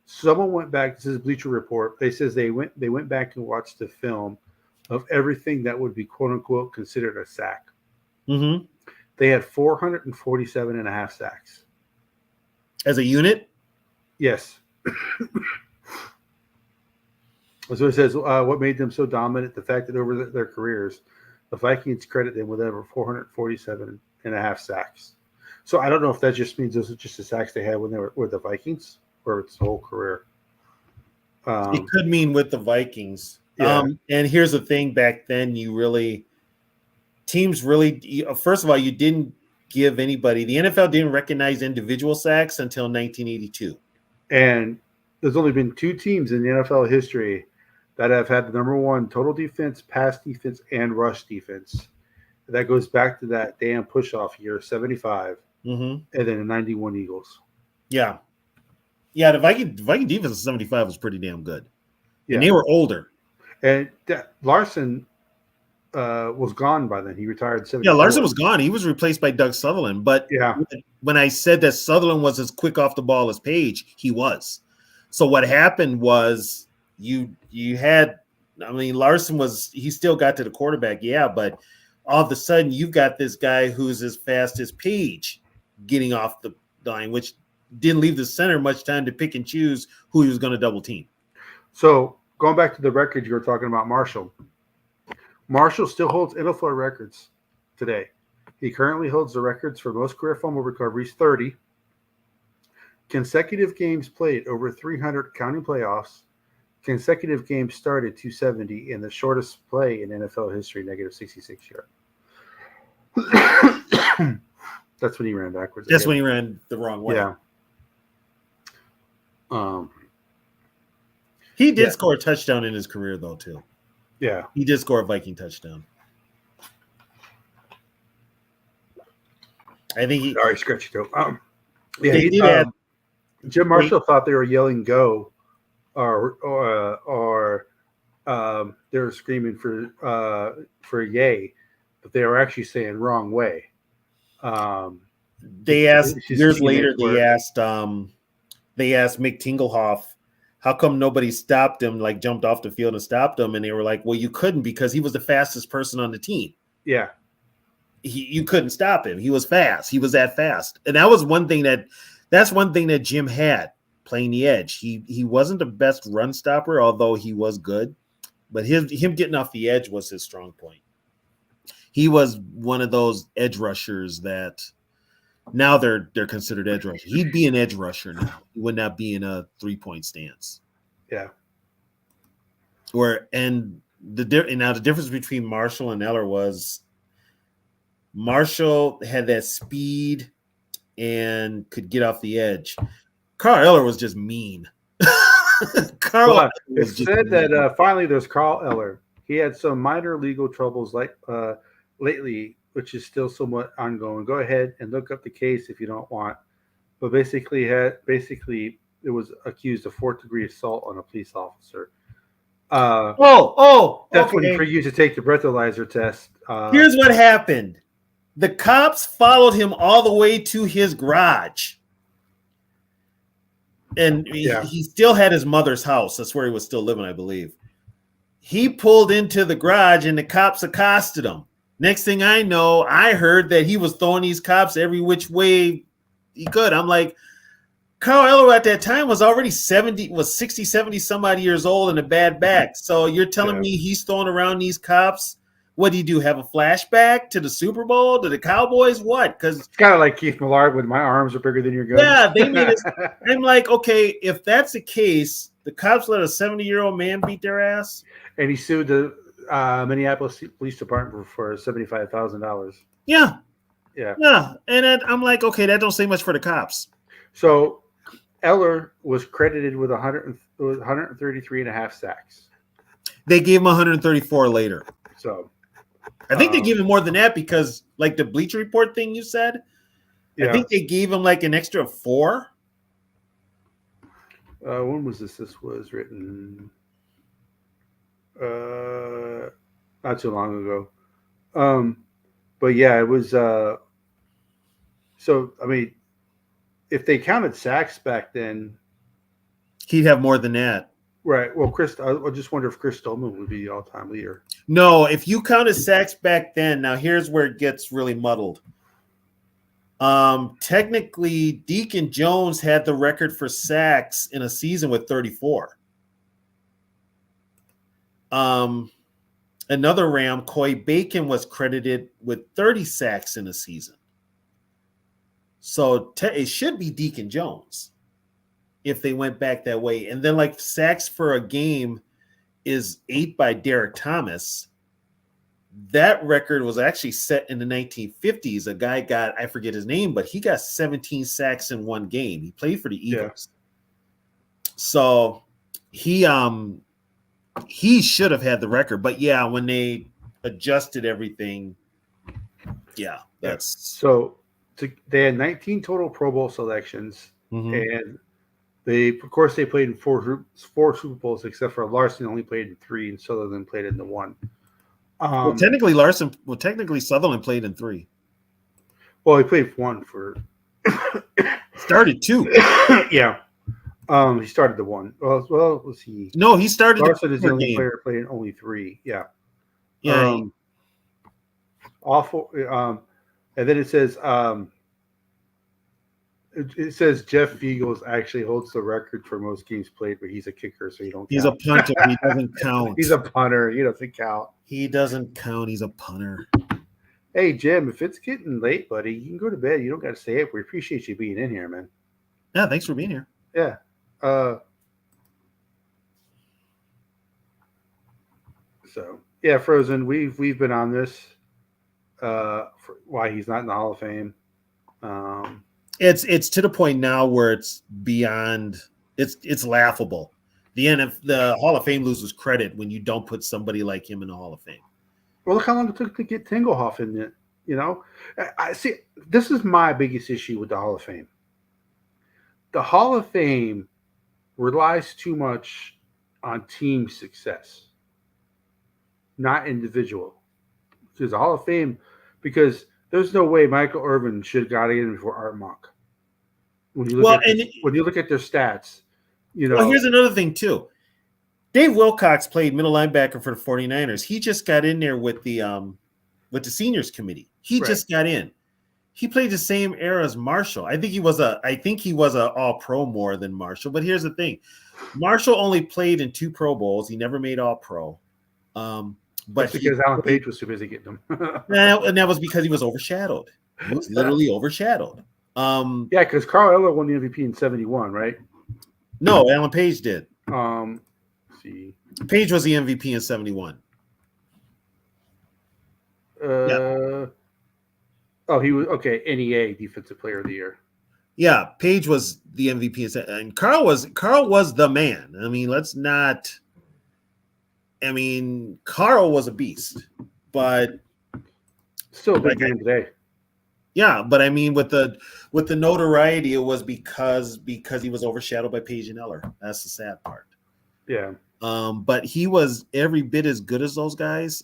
Someone went back. This is Bleacher Report. They says they went back and watched the film of everything that would be quote unquote considered a sack. Mm-hmm. They had 447 and a half sacks. As a unit? Yes. So it says what made them so dominant, the fact that over their careers, the Vikings credit them with over 447 and a half sacks. So I don't know if that just means those are just the sacks they had when they were with the Vikings or it's the whole career. It could mean with the Vikings. Yeah. And here's the thing: back then, teams really. First of all, you didn't give anybody. The NFL didn't recognize individual sacks until 1982. And there's only been two teams in the NFL history that have had the number one total defense, pass defense, and rush defense. That goes back to that damn push-off year, 75, Mm-hmm. and then the 91 Eagles. Yeah. Yeah, the Viking defense of 75 was pretty damn good. Yeah. And they were older. And Larson was gone by then. He retired 74. Yeah, Larson was gone. He was replaced by Doug Sutherland. But Yeah. when I said that Sutherland was as quick off the ball as Page, he was. So what happened was you had, I mean, Larson he still got to the quarterback, yeah, but all of a sudden you've got this guy who's as fast as Page getting off the line, which didn't leave the center much time to pick and choose who he was going to double team. So going back to the record you were talking about, Marshall. Marshall still holds NFL records today. He currently holds the records for most career fumble recoveries, 30. Consecutive games played, over 300 counting playoffs. Consecutive games started, 270, and the shortest play in NFL history, negative 66 yard. That's when he ran backwards. That's when he ran the wrong way. Yeah. He did score a touchdown in his career, though, too. Yeah. He did score a Viking touchdown. I think he. Sorry, scratchy throat. Yeah, They did Jim Marshall thought they were yelling "go," or they were screaming for "yay," but they were actually saying "wrong way." They asked years later. They asked Mick Tingelhoff, how come nobody stopped him, like jumped off the field and stopped him? And they were like, well, you couldn't because he was the fastest person on the team. Yeah. You couldn't stop him. He was fast. He was that fast. And that was one thing that's one thing that Jim had, playing the edge. He wasn't the best run stopper, although he was good. But him getting off the edge was his strong point. He was one of those edge rushers that now they're considered edge rushers. He'd be an edge rusher now. He would not be in a 3-point stance. Yeah. The difference between Marshall and Eller was Marshall had that speed and could get off the edge. Carl Eller was just mean. It said that finally there's Carl Eller. He had some minor legal troubles lately, which is still somewhat ongoing. Go ahead and look up the case if you don't want. But basically it was accused of 4th-degree assault on a police officer. Definitely for you to take the breathalyzer test. Here's what happened. The cops followed him all the way to his garage. And he still had his mother's house. That's where he was still living, I believe. He pulled into the garage and the cops accosted him. Next thing I know, I heard that he was throwing these cops every which way he could. I'm like, Carl Eller at that time was already 60, 70 some odd years old and a bad back. So you're telling me he's throwing around these cops? What do you do? Have a flashback to the Super Bowl, to the Cowboys? What? Because it's kind of like Keith Millard with my arms are bigger than your guns. Yeah, they made it. I'm like, okay, if that's the case, the cops let a 70-year-old man beat their ass, and he sued the Minneapolis Police Department for $75,000. Yeah, yeah. And I'm like, okay, that don't say much for the cops. So Eller was credited with 133 and a half sacks. They gave him 134 later. So I think they gave him more than that because, like the Bleacher Report thing you said, I think they gave him like an extra 4. When was this? This was written not too long ago. But yeah, it was So I mean, if they counted sacks back then, He'd have more than that. right? Well, Chris, I just wonder if Chris Stolman would be the all-time leader. No, if you counted sacks back then, now here's where it gets really muddled. Technically, Deacon Jones had the record for sacks in a season with 34. Another Ram, Coy Bacon, was credited with 30 sacks in a season. So it should be Deacon Jones if they went back that way. And then like sacks for a game is 8 by Derek Thomas. That record was actually set in the 1950s. A guy got, I forget his name, but he got 17 sacks in one game. He played for the Eagles. Yeah. So he should have had the record. But yeah, when they adjusted everything, that's so they had 19 total Pro Bowl selections, and of course they played in four Super Bowls, except for Larson only played in 3 and Sutherland played in the 1. Technically Sutherland played in 3. Well, he played 1 for started 2. Yeah. He started the 1. Well, was he? No, he started. Larson is the only player playing only 3. Yeah. Yeah. Awful. And then it says Jeff Fiegels actually holds the record for most games played, but he's a kicker, so he don't. He's a punter. He doesn't count. He's a punter. He doesn't count. He doesn't count. He's a punter. Hey Jim, if it's getting late, buddy, you can go to bed. You don't got to stay up. We appreciate you being in here, man. Yeah, thanks for being here. Yeah. So yeah, Frozen. We've been on this. For why he's not in the Hall of Fame. It's to the point now where it's beyond. It's laughable. The Hall of Fame loses credit when you don't put somebody like him in the Hall of Fame. Well, look how long it took to get Tingelhoff in it. You know, I see. This is my biggest issue with the Hall of Fame. The Hall of Fame relies too much on team success, not individual. Because the Hall of Fame, because there's no way Michael Irvin should have got in before Art Monk. When you look at their stats, you know. Well, here's another thing too. Dave Wilcox played middle linebacker for the 49ers. He just got in there with the seniors committee. He just got in. He played the same era as Marshall. I think he was a All-Pro more than Marshall. But here's the thing: Marshall only played in 2 Pro Bowls. He never made All-Pro. But that's because Alan Page was too busy getting them. And that was because he was overshadowed. He was literally overshadowed. Yeah, because Carl Eller won the MVP in '71, right? No, Alan Page did. Let's see, Page was the MVP in '71. Oh, he was okay. NEA Defensive Player of the Year. Yeah, Page was the MVP, and Carl was the man. I mean, Carl was a beast, but still a big man today. Yeah, but I mean, with the notoriety, it was because he was overshadowed by Page and Eller. That's the sad part. Yeah. But he was every bit as good as those guys.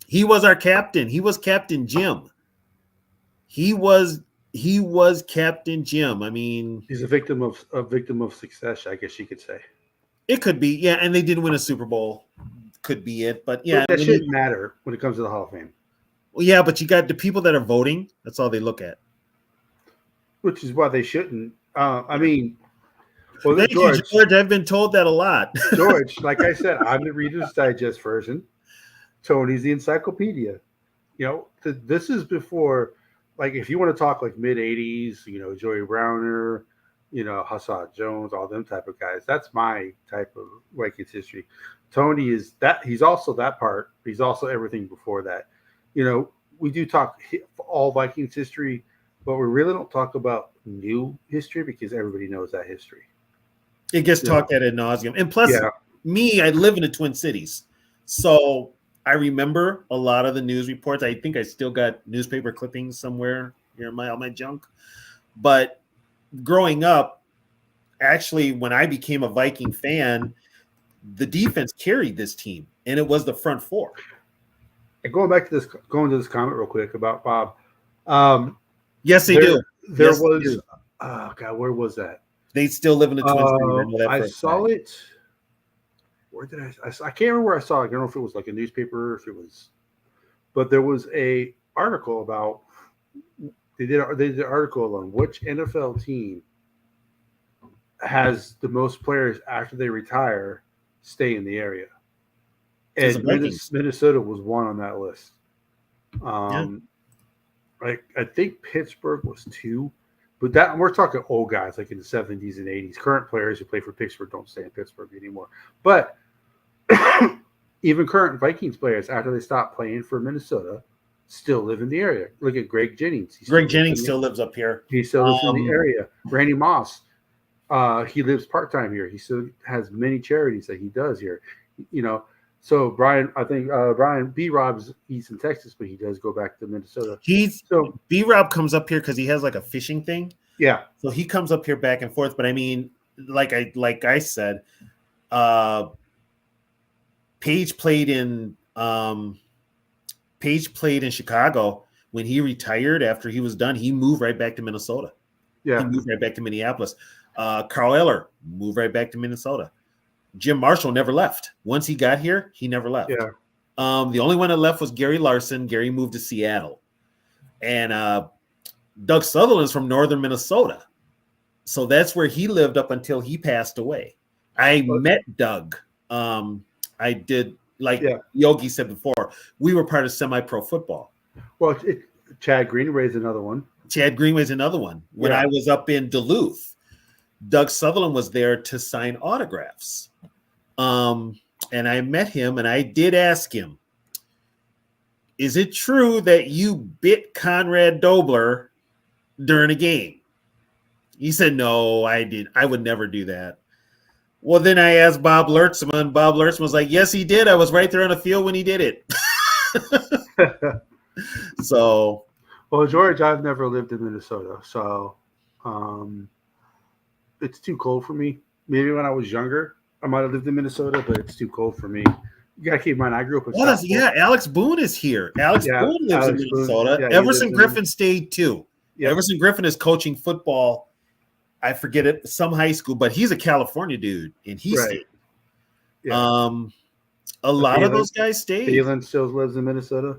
He was our captain. He was Captain Jim. He was Captain Jim. I mean, he's a victim of success, I guess you could say. It could be, yeah, and they did win a Super Bowl. Could be it, but yeah, but that shouldn't matter when it comes to the Hall of Fame. Well, yeah, but you got the people that are voting. That's all they look at. Which is why they shouldn't. I mean, well, thank you, George. I've been told that a lot. George, like I said, I'm the Reader's Digest version. Tony's the encyclopedia. You know, this is before, like, if you want to talk like mid '80s, you know, Joey Browner, you know, Hassan Jones, all them type of guys. That's my type of Vikings history. Tony is that. He's also that part. He's also everything before that. You know, we do talk all Vikings history, but we really don't talk about new history because everybody knows that history. It gets talked ad nauseum. And plus, me, I live in the Twin Cities. So I remember a lot of the news reports. I think I still got newspaper clippings somewhere here in all my junk. But growing up, actually, when I became a Viking fan, the defense carried this team, and it was the front four. And going to this comment real quick about Bob. Yes, they do. There Yes, they was. do. Oh God, where was that? They still live in the Twin Cities. I know that I for a saw fact. it. Where did I can't remember where I saw it. I don't know if it was like a newspaper or if it was, but there was a article about they did an article on which NFL team has the most players after they retire stay in the area, It's the and Vikings. Minnesota was one on that list. Yeah. I think Pittsburgh was two, but that we're talking old guys like in the 70s and 80s. Current players who play for Pittsburgh don't stay in Pittsburgh anymore. But even current Vikings players, after they stop playing for Minnesota, still live in the area. Look at Greg Jennings. Greg Jennings still lives up here. He still lives in the area. Randy Moss, he lives part time here. He still has many charities that he does here. You know, so Brian, I think Brian B. Rob's he's in Texas, but he does go back to Minnesota. So B. Rob comes up here because he has like a fishing thing. yeah, So he comes up here back and forth. But I mean, like I said, Page played in Chicago. When he retired after he was done, he moved right back to Minnesota. yeah. He moved right back to Minneapolis. Carl Eller moved right back to Minnesota. Jim Marshall never left. Once he got here, he never left. Yeah. The only one that left was Gary Larson. Gary moved to Seattle. And Doug Sutherland's from northern Minnesota. So that's where he lived up until he passed away. I met Doug. I did, like Yogi said before, we were part of semi-pro football. Well, Chad Greenway's another one. Chad Greenway's another one. When I was up in Duluth, Doug Sutherland was there to sign autographs. And I met him and I did ask him, is it true that you bit Conrad Dobler during a game? He said, no, I did. I would never do that. Well, then I asked Bob Lertzman, and Bob Lertzman was like, yes, he did. I was right there on the field when he did it. So. Well, George, I've never lived in Minnesota, so it's too cold for me. Maybe when I was younger, I might have lived in Minnesota, but it's too cold for me. You got to keep in mind, I grew up in Alex Boone is here. Alex Boone lives in Minnesota. Yeah, Everson Griffin stayed too. Yep. Everson Griffin is coaching football. I forget it, some high school, but he's a California dude, and he stayed. Yeah. A lot of those guys stayed. Thielen still lives in Minnesota,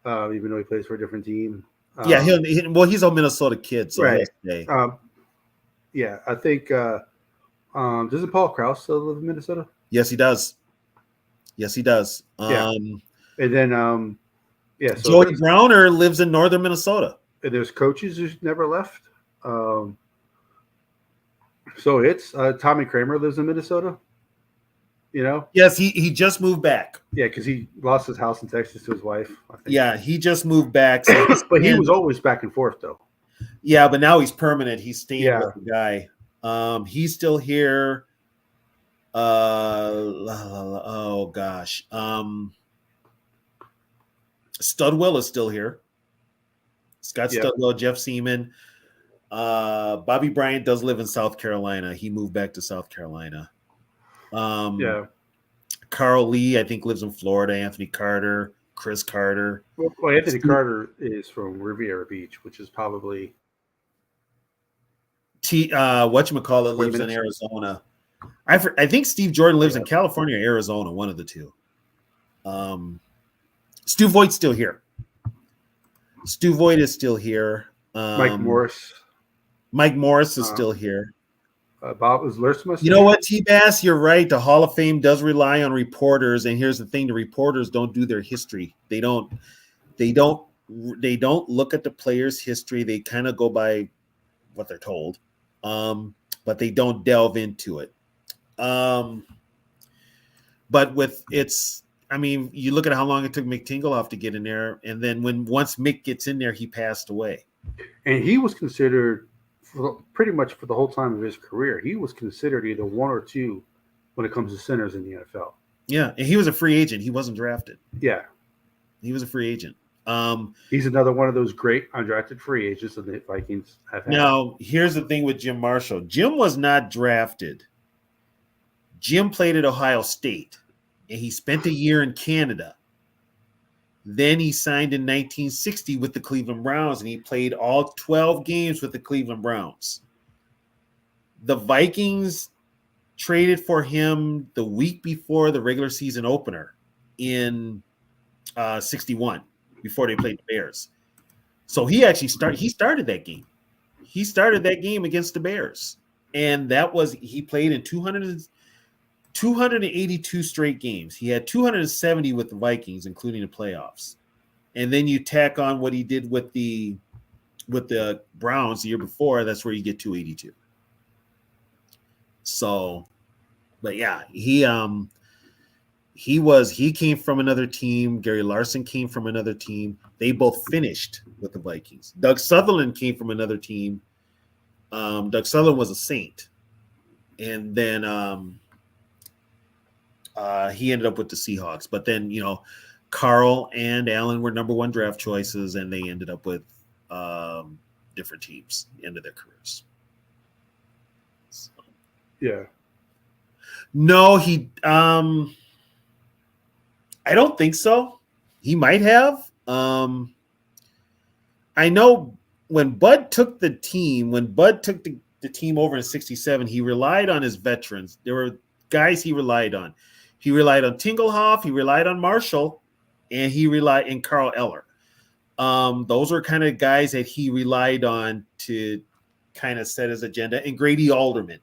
even though he plays for a different team. He's a Minnesota kid, so he'll stay. Yeah, I think doesn't Paul Krause still live in Minnesota? Yes, he does. And then so Joey Browner lives in northern Minnesota. And there's coaches who never left. So it's Tommy Kramer lives in Minnesota. You know? Yes, he just moved back. Yeah, because he lost his house in Texas to his wife, I think. Yeah, he just moved back. So but he was always back and forth, though. Yeah, but now he's permanent. He's staying with the guy. He's still here. Oh gosh. Studwell is still here. Scott Studwell, Jeff Seaman. Bobby Bryant does live in South Carolina. He moved back to South Carolina. Carl Lee, I think, lives in Florida. Anthony Carter, Chris Carter. Well, Anthony Carter is from Riviera Beach, which is probably whatchamacallit lives in Arizona. I think Steve Jordan lives in California or Arizona, one of the two. Stu Voigt's still here. Stu Voigt is still here. Mike Morris. Mike Morris is still here. Bob was Lertzman. You know what, T-Bass? You're right. The Hall of Fame does rely on reporters, and here's the thing: the reporters don't do their history. They don't look at the player's history. They kind of go by what they're told, but they don't delve into it. But you look at how long it took Mick Tingelhoff to get in there, and then once Mick gets in there, he passed away. And he was considered, pretty much for the whole time of his career, he was considered either one or two when it comes to centers in the NFL. Yeah, and he was a free agent. He wasn't drafted. Yeah. He was a free agent. He's another one of those great undrafted free agents that the Vikings have had. Now, here's the thing with Jim Marshall. Jim was not drafted. Jim played at Ohio State, and he spent a year in Canada. Then he signed in 1960 with the Cleveland Browns, and he played all 12 games with the Cleveland Browns. The Vikings traded for him the week before the regular season opener in 61, before they played the Bears. So he actually started that game. He started that game against the Bears. And he played in 282 straight games. He had 270 with the Vikings, including the playoffs. And then you tack on what he did with the Browns the year before, that's where you get 282. So, but yeah, he came from another team. Gary Larson came from another team. They both finished with the Vikings. Doug Sutherland came from another team. Doug Sutherland was a Saint. And then he ended up with the Seahawks. But then, Carl and Allen were number one draft choices, and they ended up with different teams at the end of their careers. So. Yeah. No, I don't think so. He might have. I know when Bud took the team over in 67, he relied on his veterans. There were guys he relied on. He relied on Tingelhoff, he relied on Marshall, and he relied on Carl Eller. Those were kind of guys that he relied on to kind of set his agenda, and Grady Alderman.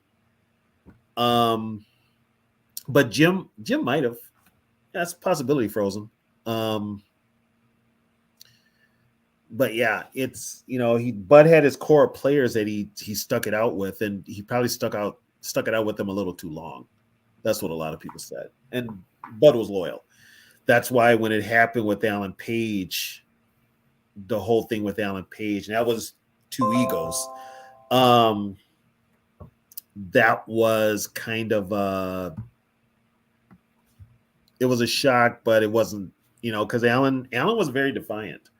But Jim might have. That's a possibility, Frozen. But yeah, it's Bud had his core of players that he stuck it out with, and he probably stuck it out with them a little too long. That's what a lot of people said. And Bud was loyal. That's why when it happened with Alan Page, the whole thing with Alan Page, and that was two egos. That was kind of it was a shock, but it wasn't, because Alan was very defiant.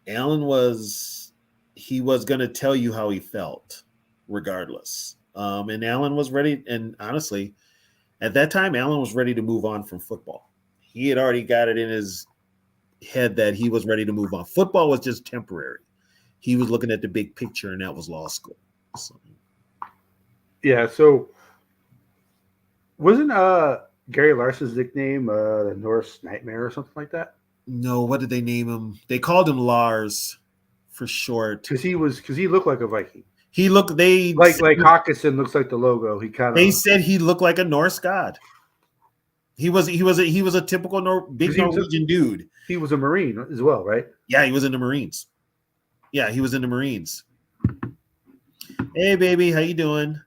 Alan was going to tell you how he felt regardless. And Alan was ready. And honestly, at that time, Alan was ready to move on from football. He had already got it in his head that he was ready to move on. Football was just temporary. He was looking at the big picture, and that was law school. So. Yeah. So wasn't Gary Larson's nickname the Norse Nightmare or something like that? No, what did they name him? They called him Lars for short. Because he looked like a Viking. They like Hawkinson looks like the logo. They said he looked like a Norse god. He was a typical big Norwegian dude. He was a Marine as well, right? Yeah, he was in the Marines. Hey, baby, how you doing?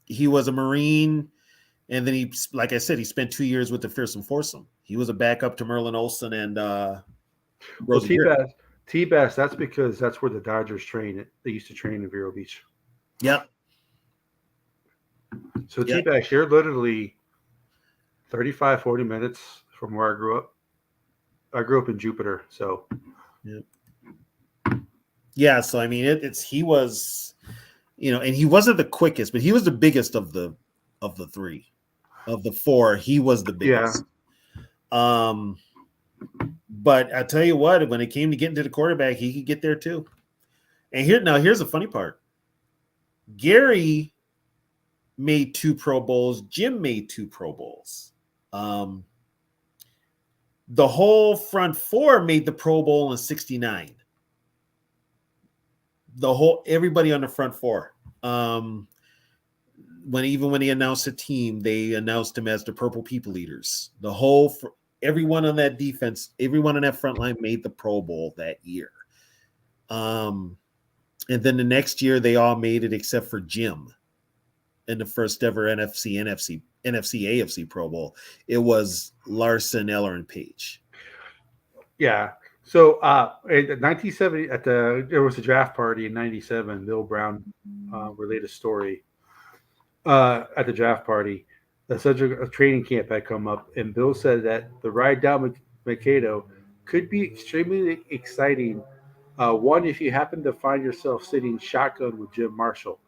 He was a Marine, and then he, like I said, he spent 2 years with the Fearsome Foursome. He was a backup to Merlin Olsen and Rosie. T-Bass, that's because that's where the Dodgers train. They used to train in Vero Beach. Yep. So T-Bass, you're literally 35, 40 minutes from where I grew up. I grew up in Jupiter, so. Yep. Yeah, so I mean, he was, and he wasn't the quickest, but he was the biggest of the three, of the four. He was the biggest. Yeah. But I tell you what, when it came to getting to the quarterback, he could get there too. And here's the funny part. Gary made 2 Pro Bowls. Jim made 2 Pro Bowls. The whole front four made the Pro Bowl in 69. Everybody on the front four. When he announced the team, they announced him as the Purple People Eaters. Everyone on that defense, everyone on that front line made the Pro Bowl that year. And then the next year, they all made it except for Jim in the first ever NFC AFC Pro Bowl. It was Larson, Eller, and Page. Yeah. So in 1970, there was a draft party in 97. Bill Brown relayed a story at the draft party. Such a training camp had come up, and Bill said that the ride down Mankato could be extremely exciting. One, if you happen to find yourself sitting shotgun with Jim Marshall.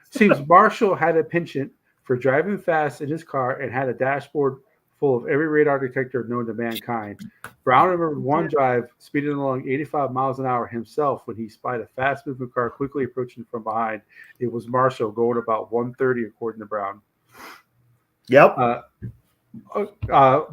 Seems Marshall had a penchant for driving fast in his car and had a dashboard full of every radar detector known to mankind. Brown remembered one drive speeding along 85 miles an hour himself when he spied a fast-moving car quickly approaching from behind. It was Marshall going about 130, according to Brown. Yep.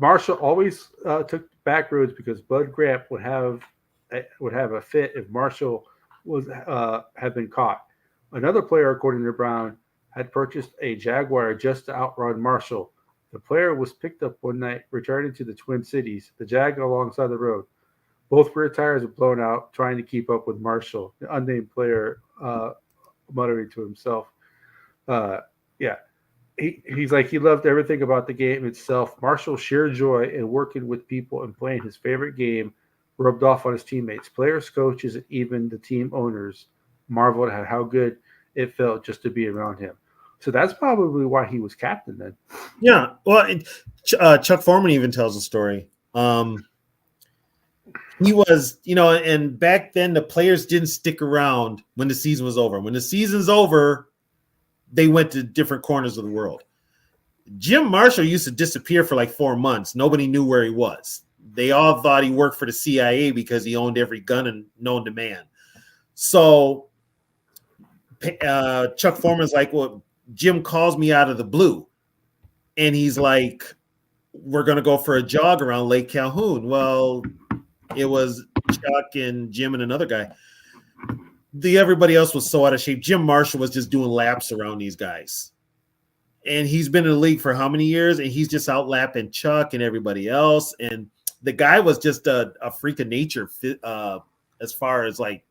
Marshall always took back roads because Bud Grant would have a fit if Marshall was had been caught. Another player, according to Brown, had purchased a Jaguar just to outrun Marshall. The player was picked up one night returning to the Twin Cities, the Jag alongside the road. Both rear tires were blown out, trying to keep up with Marshall. The unnamed player muttering to himself. Yeah, he's like, he loved everything about the game itself. Marshall's sheer joy in working with people and playing his favorite game rubbed off on his teammates, players, coaches, and even the team owners marveled at how good it felt just to be around him. So that's probably why he was captain then. Yeah. Well, Chuck Foreman even tells a story. He was, and back then the players didn't stick around when the season was over. When the season's over, they went to different corners of the world. Jim Marshall used to disappear for like 4 months. Nobody knew where he was. They all thought he worked for the CIA because he owned every gun known to man. So Chuck Foreman's like, well, Jim calls me out of the blue. And he's like, we're going to go for a jog around Lake Calhoun. Well, it was Chuck and Jim and another guy. Everybody else was so out of shape. Jim Marshall was just doing laps around these guys. And he's been in the league for how many years? And he's just out lapping Chuck and everybody else. And the guy was just a freak of nature as far as like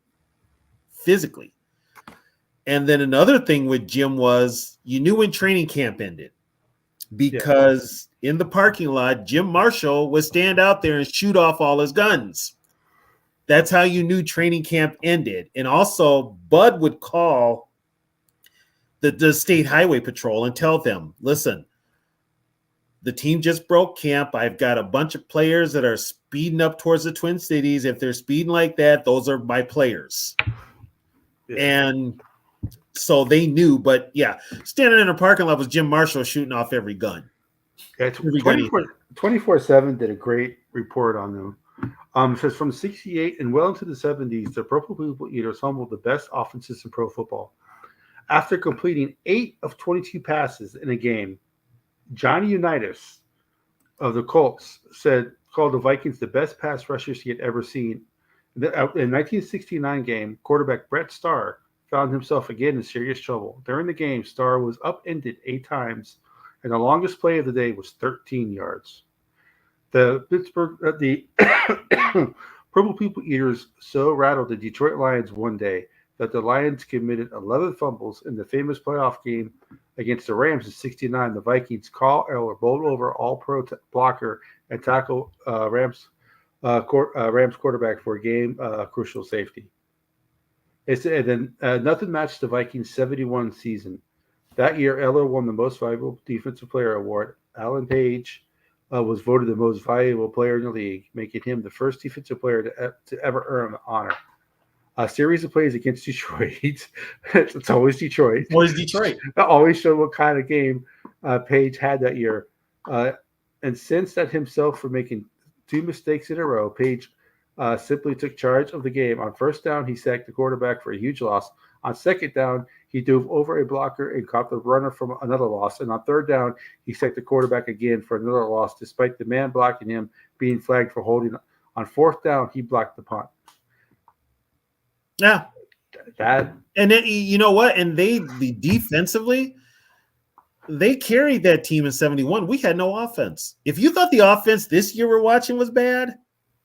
physically. And then another thing with Jim was you knew when training camp ended because in the parking lot, Jim Marshall would stand out there and shoot off all his guns. That's how you knew training camp ended. And also Bud would call the state highway patrol and tell them, listen, the team just broke camp. I've got a bunch of players that are speeding up towards the Twin Cities. If they're speeding like that, those are my players. Yeah. And so they knew, but yeah, standing in a parking lot was Jim Marshall shooting off every gun. Yeah, 24/7 did a great report on them. Says from 68 and well into the 70s, the Purple People Eaters humbled the best offenses in pro football. After completing 8 of 22 passes in a game, Johnny Unitas of the Colts called the Vikings the best pass rushers he had ever seen. In the 1969 game, quarterback Brett Starr found himself again in serious trouble. During the game, Starr was upended 8 times, and the longest play of the day was 13 yards. The Purple People Eaters so rattled the Detroit Lions one day that the Lions committed 11 fumbles in the famous playoff game against the Rams in '69. The Vikings call Eller bowled over all-pro blocker and tackle Rams quarterback for a game crucial safety. And then nothing matched the Vikings' 71 season. That year, Eller won the Most Valuable Defensive Player award. Alan Page was voted the most valuable player in the league, making him the first defensive player to ever earn the honor. A series of plays against Detroit. It's always Detroit. Always Detroit. Always showed what kind of game Page had that year. And since that himself for making 2 mistakes in a row, Page simply took charge of the game. On first down, he sacked the quarterback for a huge loss. On second down, he dove over a blocker and caught the runner from another loss. And on third down, he sacked the quarterback again for another loss, despite the man blocking him being flagged for holding. On fourth down, he blocked the punt. Yeah. And then, you know what? And defensively, they carried that team in 71. We had no offense. If you thought the offense this year we're watching was bad,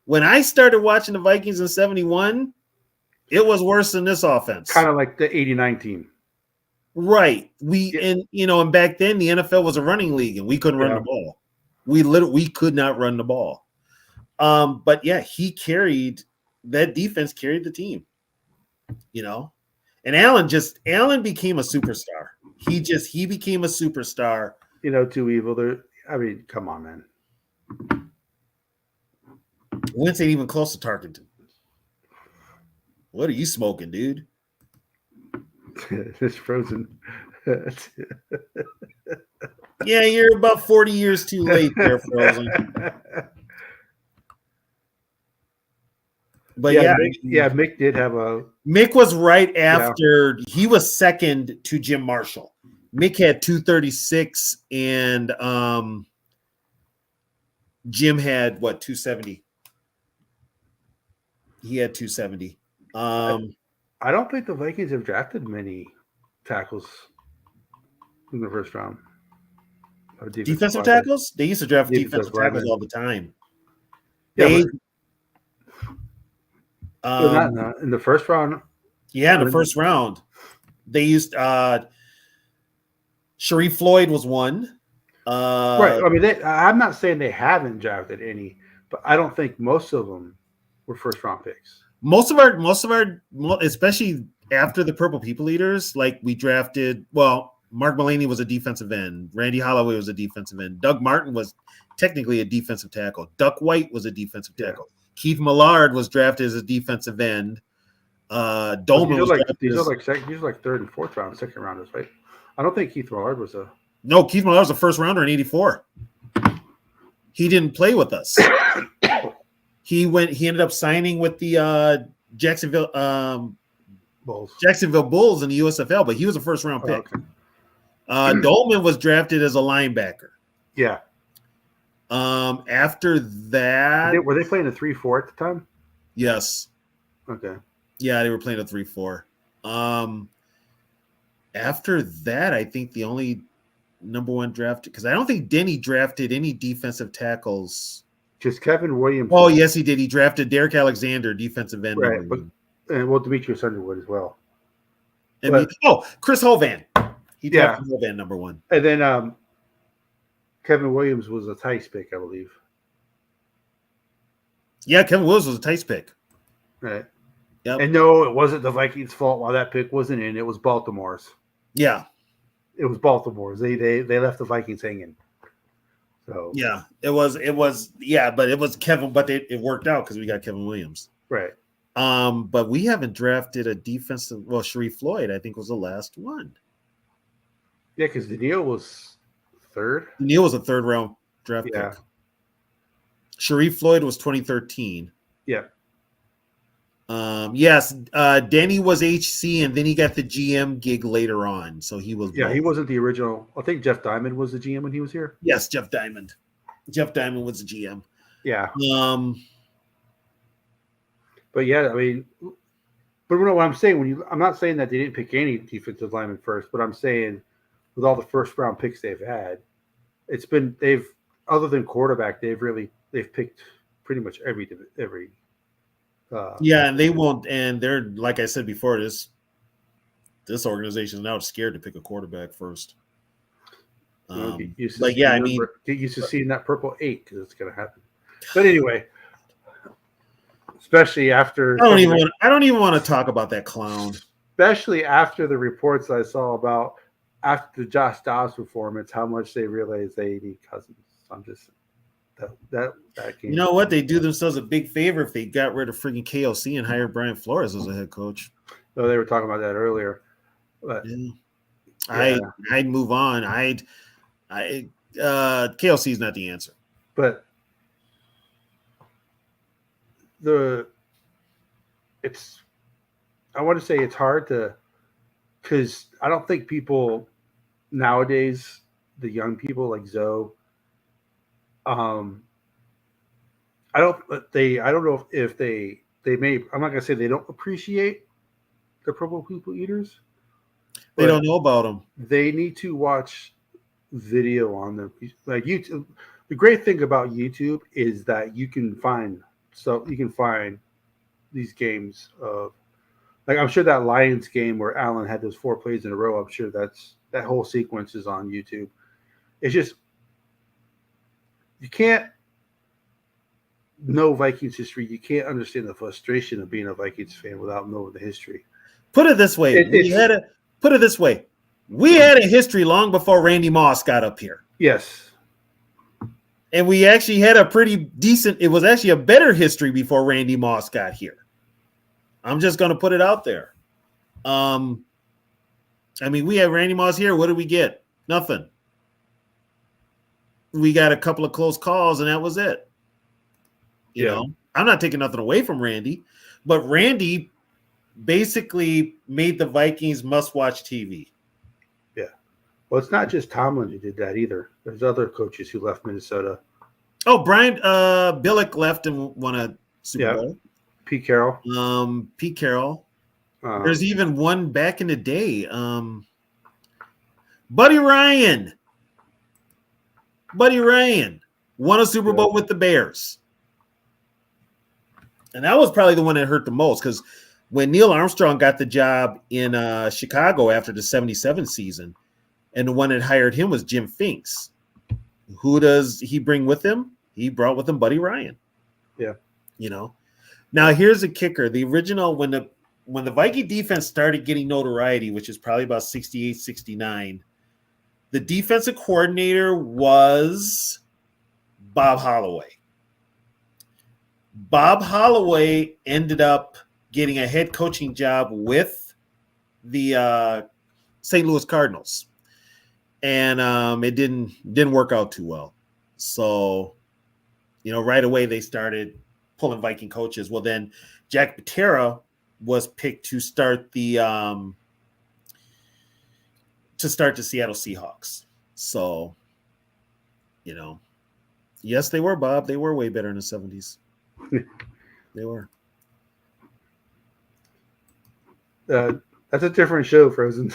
when I started watching the Vikings in 71, it was worse than this offense. Kind of like the 89 team. Right. And back then the NFL was a running league and we couldn't run the ball. We could not run the ball. But yeah, that defense carried the team. And Allen became a superstar. He became a superstar. Too evil. Come on, man. Wentz ain't even close to Tarkenton. What are you smoking, dude? It's frozen. Yeah, you're about 40 years too late there, Frozen. But yeah, yeah, Mick, yeah, Mick did have a Mick was right after he was second to Jim Marshall. Mick had 236 and Jim had what 270. He had 270. I don't think the Vikings have drafted many tackles in the first round. Or Defensive linemen. tackles? They used to draft defensive tackles linemen. all the time. Yeah, They but not in the first round. Yeah, in the first round. They used Sharif Floyd was one. Right. I mean, I'm not saying they haven't drafted any, but I don't think most of them were first round picks. Most of our, especially after the Purple People Eaters, like we drafted. Well, Mark Mulaney was a defensive end. Randy Holloway was a defensive end. Doug Martin was technically a defensive tackle. Duck White was a defensive tackle. Keith Millard was drafted as a defensive end. Dolman was drafted these are like third and fourth round, second rounders, right? I don't think Keith Millard was a. No, Keith Millard was a first rounder in '84. He didn't play with us. He ended up signing with the Jacksonville Bulls in the USFL, but he was a first round pick. Okay. Dolman was drafted as a linebacker. Yeah. After that, were they playing a 3-4 at the time? Yes. Okay. Yeah, they were playing a 3-4. After that, I think the only number one draft, because I don't think Denny drafted any defensive tackles. Just Kevin Williams. Oh, yes, he did. He drafted Derek Alexander, defensive end. Right, and Demetrius Underwood as well. And Chris Hovan. He drafted Hovan number one. And then Kevin Williams was a Tice pick, I believe. Yeah, Kevin Williams was a Tice pick. Right. Yep. And no, it wasn't the Vikings' fault why that pick wasn't in. It was Baltimore's. Yeah. It was Baltimore's. They left the Vikings hanging. So yeah, it was but it was Kevin, but it worked out because we got Kevin Williams. Right. But we haven't drafted a defensive. Well, Sharif Floyd, I think, was the last one. Yeah, because Daniil was third. Daniil was a third round draft pick. Sharif Floyd was 2013. Yeah. Yes, Danny was HC, and then he got the GM gig later on. So he was. Yeah, he wasn't the original. I think Jeff Diamond was the GM when he was here. Yes, Jeff Diamond. Jeff Diamond was the GM. Yeah. But yeah, I mean, but what I'm saying I'm not saying that they didn't pick any defensive lineman first, but I'm saying with all the first round picks they've had, they've other than quarterback, they've picked pretty much every. And they won't, and they're like I said before, this organization is now scared to pick a quarterback first. Get used to seeing that purple 8 because it's going to happen. But anyway, especially after I don't even want to talk about that clown. Especially after the reports I saw about after the Josh Dobbs performance, how much they realize they need Cousins. I'm just. That game. You know what? They do themselves a big favor if they got rid of freaking KOC and hired Brian Flores as a head coach. No, they were talking about that earlier. But I'd move on. KOC is not the answer. But I want to say it's hard because I don't think people nowadays, the young people like Zoe. I don't know if they may. I'm not gonna say they don't appreciate the Purple People Eaters. They don't know about them. They need to watch video on them. Like YouTube. The great thing about YouTube is that you can find these games of like I'm sure that Lions game where Allen had those 4 plays in a row. I'm sure that whole sequence is on YouTube. It's just. You can't know Vikings history. You can't understand the frustration of being a Vikings fan without knowing the history. Put it this way. We had a history long before Randy Moss got up here. Yes. And we actually had a pretty decent, it was actually a better history before Randy Moss got here. I'm just going to put it out there. I mean, we had Randy Moss here. What did we get? Nothing. we got a couple of close calls, and that was it. You know, I'm not taking nothing away from Randy, but Randy basically made the Vikings must-watch TV. Yeah. Well, it's not just Tomlin who did that either. There's other coaches who left Minnesota. Oh, Brian Billick left and won a Super Bowl. Pete Carroll. Pete Carroll. There's even one back in the day. Buddy Ryan. Buddy Ryan won a Super Bowl with the Bears. And that was probably the one that hurt the most because when Neil Armstrong got the job in Chicago after the 77 season, and the one that hired him was Jim Finks. Who does he bring with him? He brought with him Buddy Ryan. Yeah. You know. Now here's a kicker. The original when the Viking defense started getting notoriety, which is probably about 68, 69, the defensive coordinator was Bob Holloway. Bob Holloway ended up getting a head coaching job with the St. Louis Cardinals. And it didn't work out too well. So, you know, right away they started pulling Viking coaches. Well, then Jack Patera was picked to start the Seattle Seahawks. So, you know, yes, they were, Bob. They were way better in the 70s. They were. That's a different show, Frozen.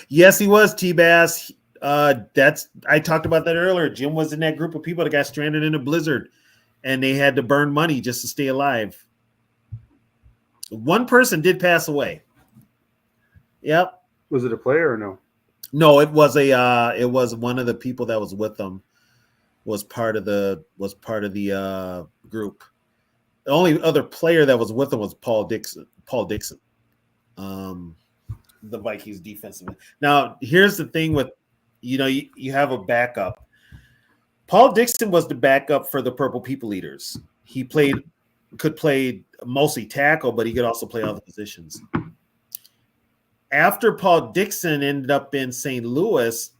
Yes, he was, T-Bass. I talked about that earlier. Jim was in that group of people that got stranded in a blizzard, and they had to burn money just to stay alive. One person did pass away. Yep. Was it a player or no? No, it was one of the people that was with them was part of the group. The only other player that was with them was Paul Dixon. The Vikings defensive. Now, here's the thing with, you have a backup. Paul Dixon was the backup for the Purple People Eaters. He could play mostly tackle, but he could also play other positions. After Paul Dixon ended up in St. Louis,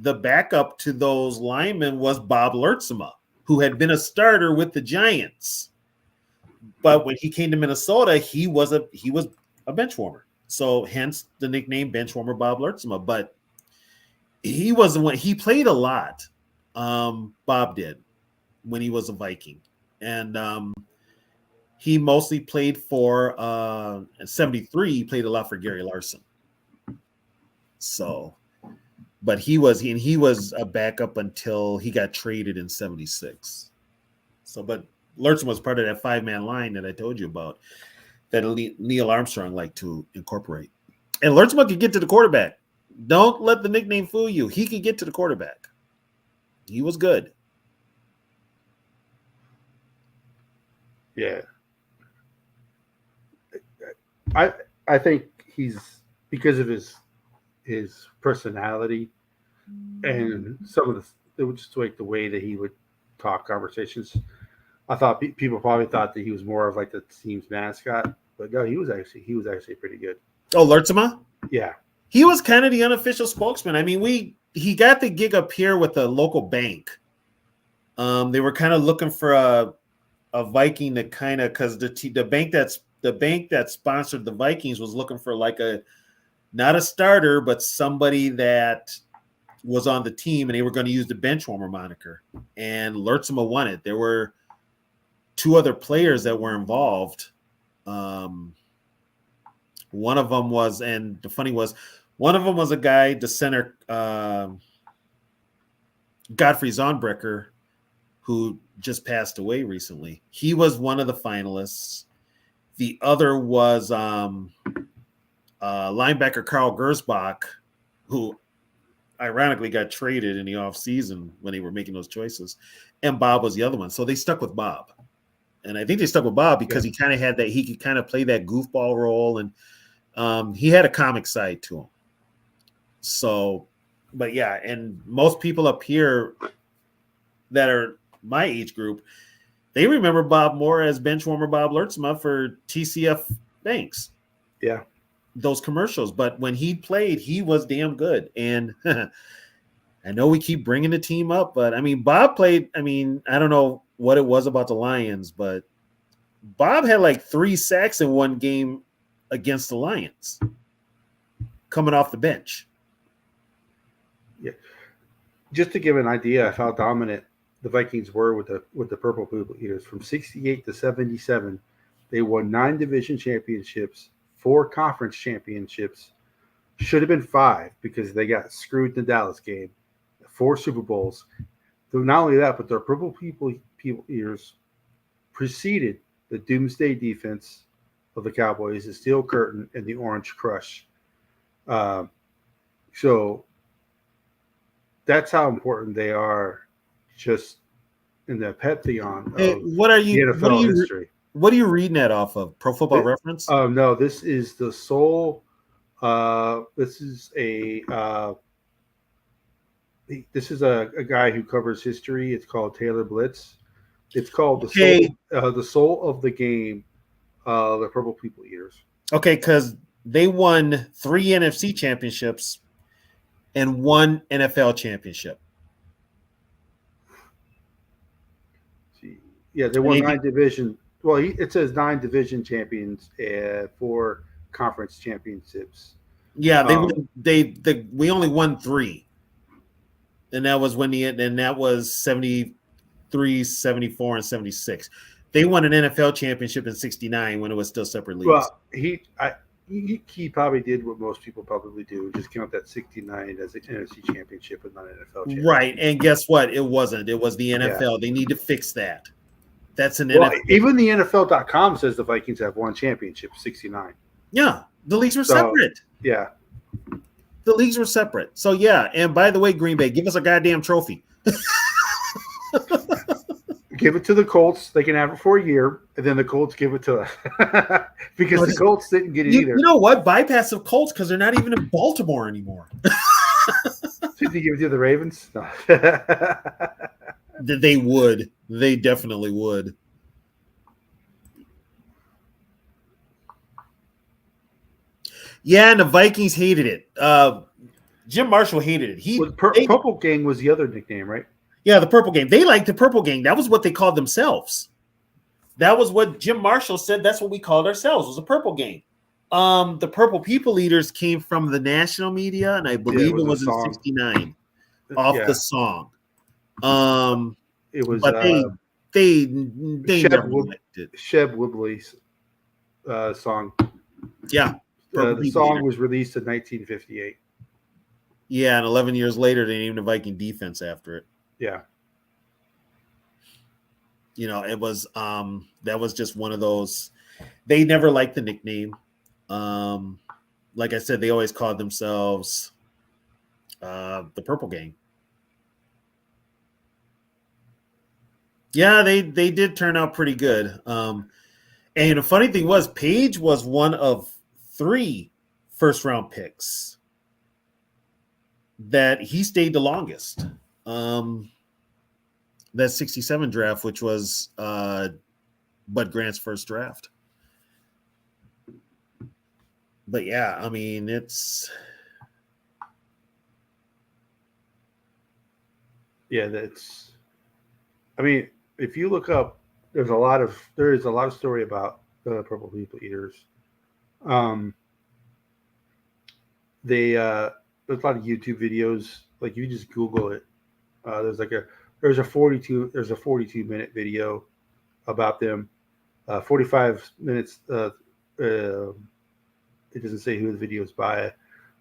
the backup to those linemen was Bob Lertzema, who had been a starter with the Giants. But when he came to Minnesota, he was a bench warmer. So hence the nickname bench warmer Bob Lertzema. But he wasn't one. He played a lot. Bob did when he was a Viking. And he mostly played for 73. He played a lot for Gary Larson. So, but he was a backup until he got traded in 76. So, but Lertzema was part of that 5-man line that I told you about that Neil Armstrong liked to incorporate. And Lertzema could get to the quarterback. Don't let the nickname fool you. He could get to the quarterback. He was good. Yeah. I think he's, because of his personality and some of it was just like the way that he would talk conversations. I thought people probably thought that he was more of like the team's mascot, but no, he was actually pretty good. Oh, Lertzema? Yeah. He was kind of the unofficial spokesman. I mean, he got the gig up here with a local bank. They were kind of looking for a Viking to kind of, because the bank that sponsored the Vikings was looking for like not a starter, but somebody that was on the team, and they were going to use the bench warmer moniker. And Lertzema won it. There were 2 other players that were involved. One of them was, and the funny was, one of them was a guy, the center, Godfrey Zonbrecker, who just passed away recently. He was one of the finalists. The other was linebacker Carl Gersbach, who ironically got traded in the offseason when they were making those choices. And Bob was the other one. So they stuck with Bob. And I think they stuck with Bob because he kind of had that, he could kind of play that goofball role, and he had a comic side to him. So, but yeah, and most people up here that are my age group, they remember Bob more as bench warmer Bob Lertzema for TCF Banks. Yeah. those commercials. But when he played, he was damn good. And I know we keep bringing the team up, but I mean, Bob played. I mean, I don't know what it was about the Lions, but Bob had like 3 sacks in one game against the Lions coming off the bench. Yeah. Just to give an idea of how dominant the Vikings were with the Purple People Eaters, from 68 to 77, they won 9 division championships, 4 conference championships. Should have been 5 because they got screwed in the Dallas game. 4 Super Bowls. So not only that, but their Purple People Eaters preceded the Doomsday defense of the Cowboys, the Steel Curtain, and the Orange Crush. So that's how important they are, just in the pantheon of Hey, what are you? the NFL history. What are you reading that off of? Pro Football Reference? Oh no, this is the sole. This is a guy who covers history. It's called Taylor Blitz. It's called the soul of the game. The Purple People Eaters. Okay, because they won 3 NFC championships and 1 NFL championship. Yeah, they won 9 division. Well, it says 9 division champions and 4 conference championships. Yeah, we only won 3, and that was that was 73, 74, and 76. They won an NFL championship in 69 when it was still separate leagues. Well, he probably did what most people probably do, just count that 69 as an NFC championship and not an NFL championship. Right, and guess what? It wasn't. It was the NFL. Yeah. They need to fix that. That's an NFL. NFL. Even the NFL.com says the Vikings have 1 championship, 69. Yeah, the leagues were separate. Yeah. The leagues were separate. So, yeah, and by the way, Green Bay, give us a goddamn trophy. Give it to the Colts. They can have it for a year, and then the Colts give it to us. Because the Colts didn't get it either. You know what? Bypass the Colts because they're not even in Baltimore anymore. Did they give it to the Ravens? No. They would. They definitely would. Yeah, and the Vikings hated it. Jim Marshall hated it. Purple Gang was the other nickname, right? Yeah, the Purple Gang. They liked the Purple Gang. That was what they called themselves. That was what Jim Marshall said. That's what we called ourselves, was a Purple Gang. The Purple People Eaters came from the national media, and I believe it was in 69 off the song. It was, but they never liked it. Sheb Woodley's song. Yeah. The song was released in 1958. Yeah, and 11 years later, they named the Viking defense after it. Yeah. You know, it was that was just one of those. They never liked the nickname. Like I said, they always called themselves the Purple Gang. Yeah, they did turn out pretty good. And the funny thing was, Page was one of 3 first-round picks that he stayed the longest. That 67 draft, which was Bud Grant's first draft. But yeah, I mean, that's I mean, if you look up, there is a lot of story about the Purple People Eaters. There's a lot of YouTube videos. Like, you just Google it. There's a 42-minute video about them. 45 minutes. It doesn't say who the video is by,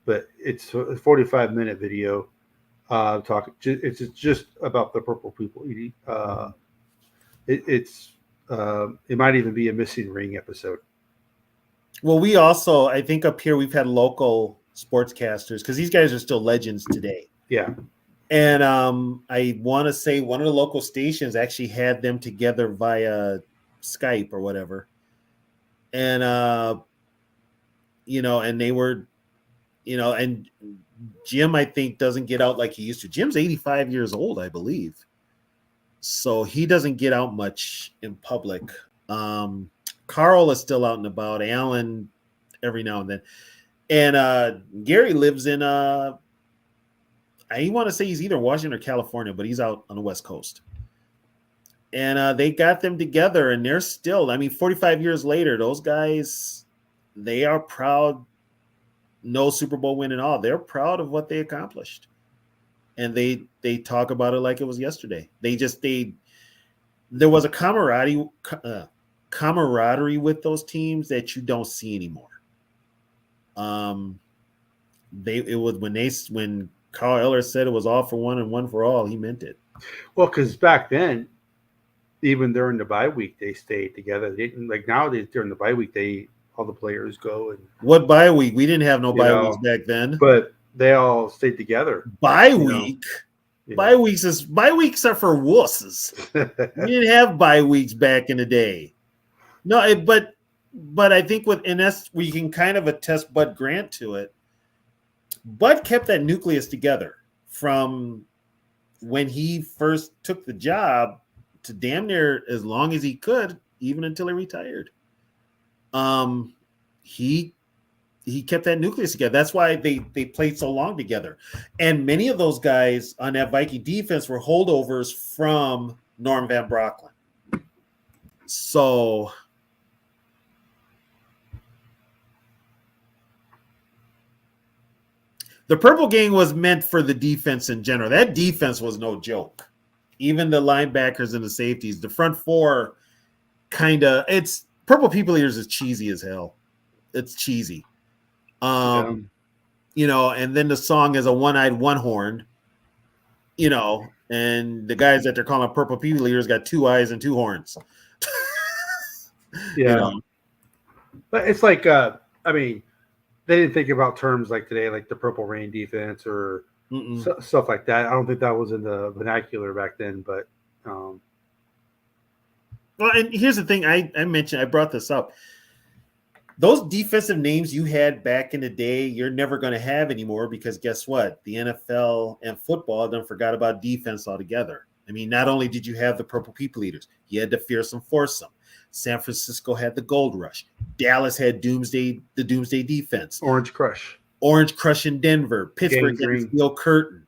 but it's a 45-minute video. Talking. It's just about the Purple People eating. It might even be a Missing Ring episode. Well, we also, I think up here we've had local sportscasters because these guys are still legends today. Yeah. And I want to say one of the local stations actually had them together via Skype or whatever. And, and they were, and Jim, I think, doesn't get out like he used to. Jim's 85 years old, I believe. So he doesn't get out much in public. Carl is still out and about. Alan, every now and then. And Gary lives in I want to say he's either Washington or California, but he's out on the West Coast. And they got them together, and they're still, I mean, 45 years later, those guys, they are proud. No Super Bowl win and all. They're proud of what they accomplished. And they talk about it like it was yesterday. There was a camaraderie with those teams that you don't see anymore. When Carl Eller said it was all for one and one for all, he meant it. Well, because back then, even during the bye week, they stayed together. They didn't, like nowadays during the bye week, all the players go and What bye week? We didn't have no bye weeks back then. but they all stayed together. Bye week. Bye weeks are for wusses. We didn't have bye weeks back in the day. No, but I think we can kind of attest Bud Grant to it. Bud kept that nucleus together from when he first took the job to damn near as long as he could, even until he retired. He kept that nucleus together. That's why they played so long together. And many of those guys on that Viking defense were holdovers from Norm Van Brocklin. So the Purple Gang was meant for the defense in general. That defense was no joke. Even the linebackers and the safeties, the front four, it's Purple People Eaters is cheesy as hell. It's cheesy. And then the song is a one-eyed, one-horned, and the guys that they're calling Purple People Eaters got 2 eyes and 2 horns. Yeah. But it's like, I mean, they didn't think about terms like today, like the Purple Rain defense or stuff like that. I don't think that was in the vernacular back then, but. Well, and here's the thing I brought this up. Those defensive names you had back in the day, you're never going to have anymore because guess what? The NFL and football done forgot about defense altogether. I mean, not only did you have the Purple People Eaters, you had the Fearsome Foursome. San Francisco had the Gold Rush. Dallas had the Doomsday Defense. Orange Crush in Denver. Pittsburgh had the Steel Curtain.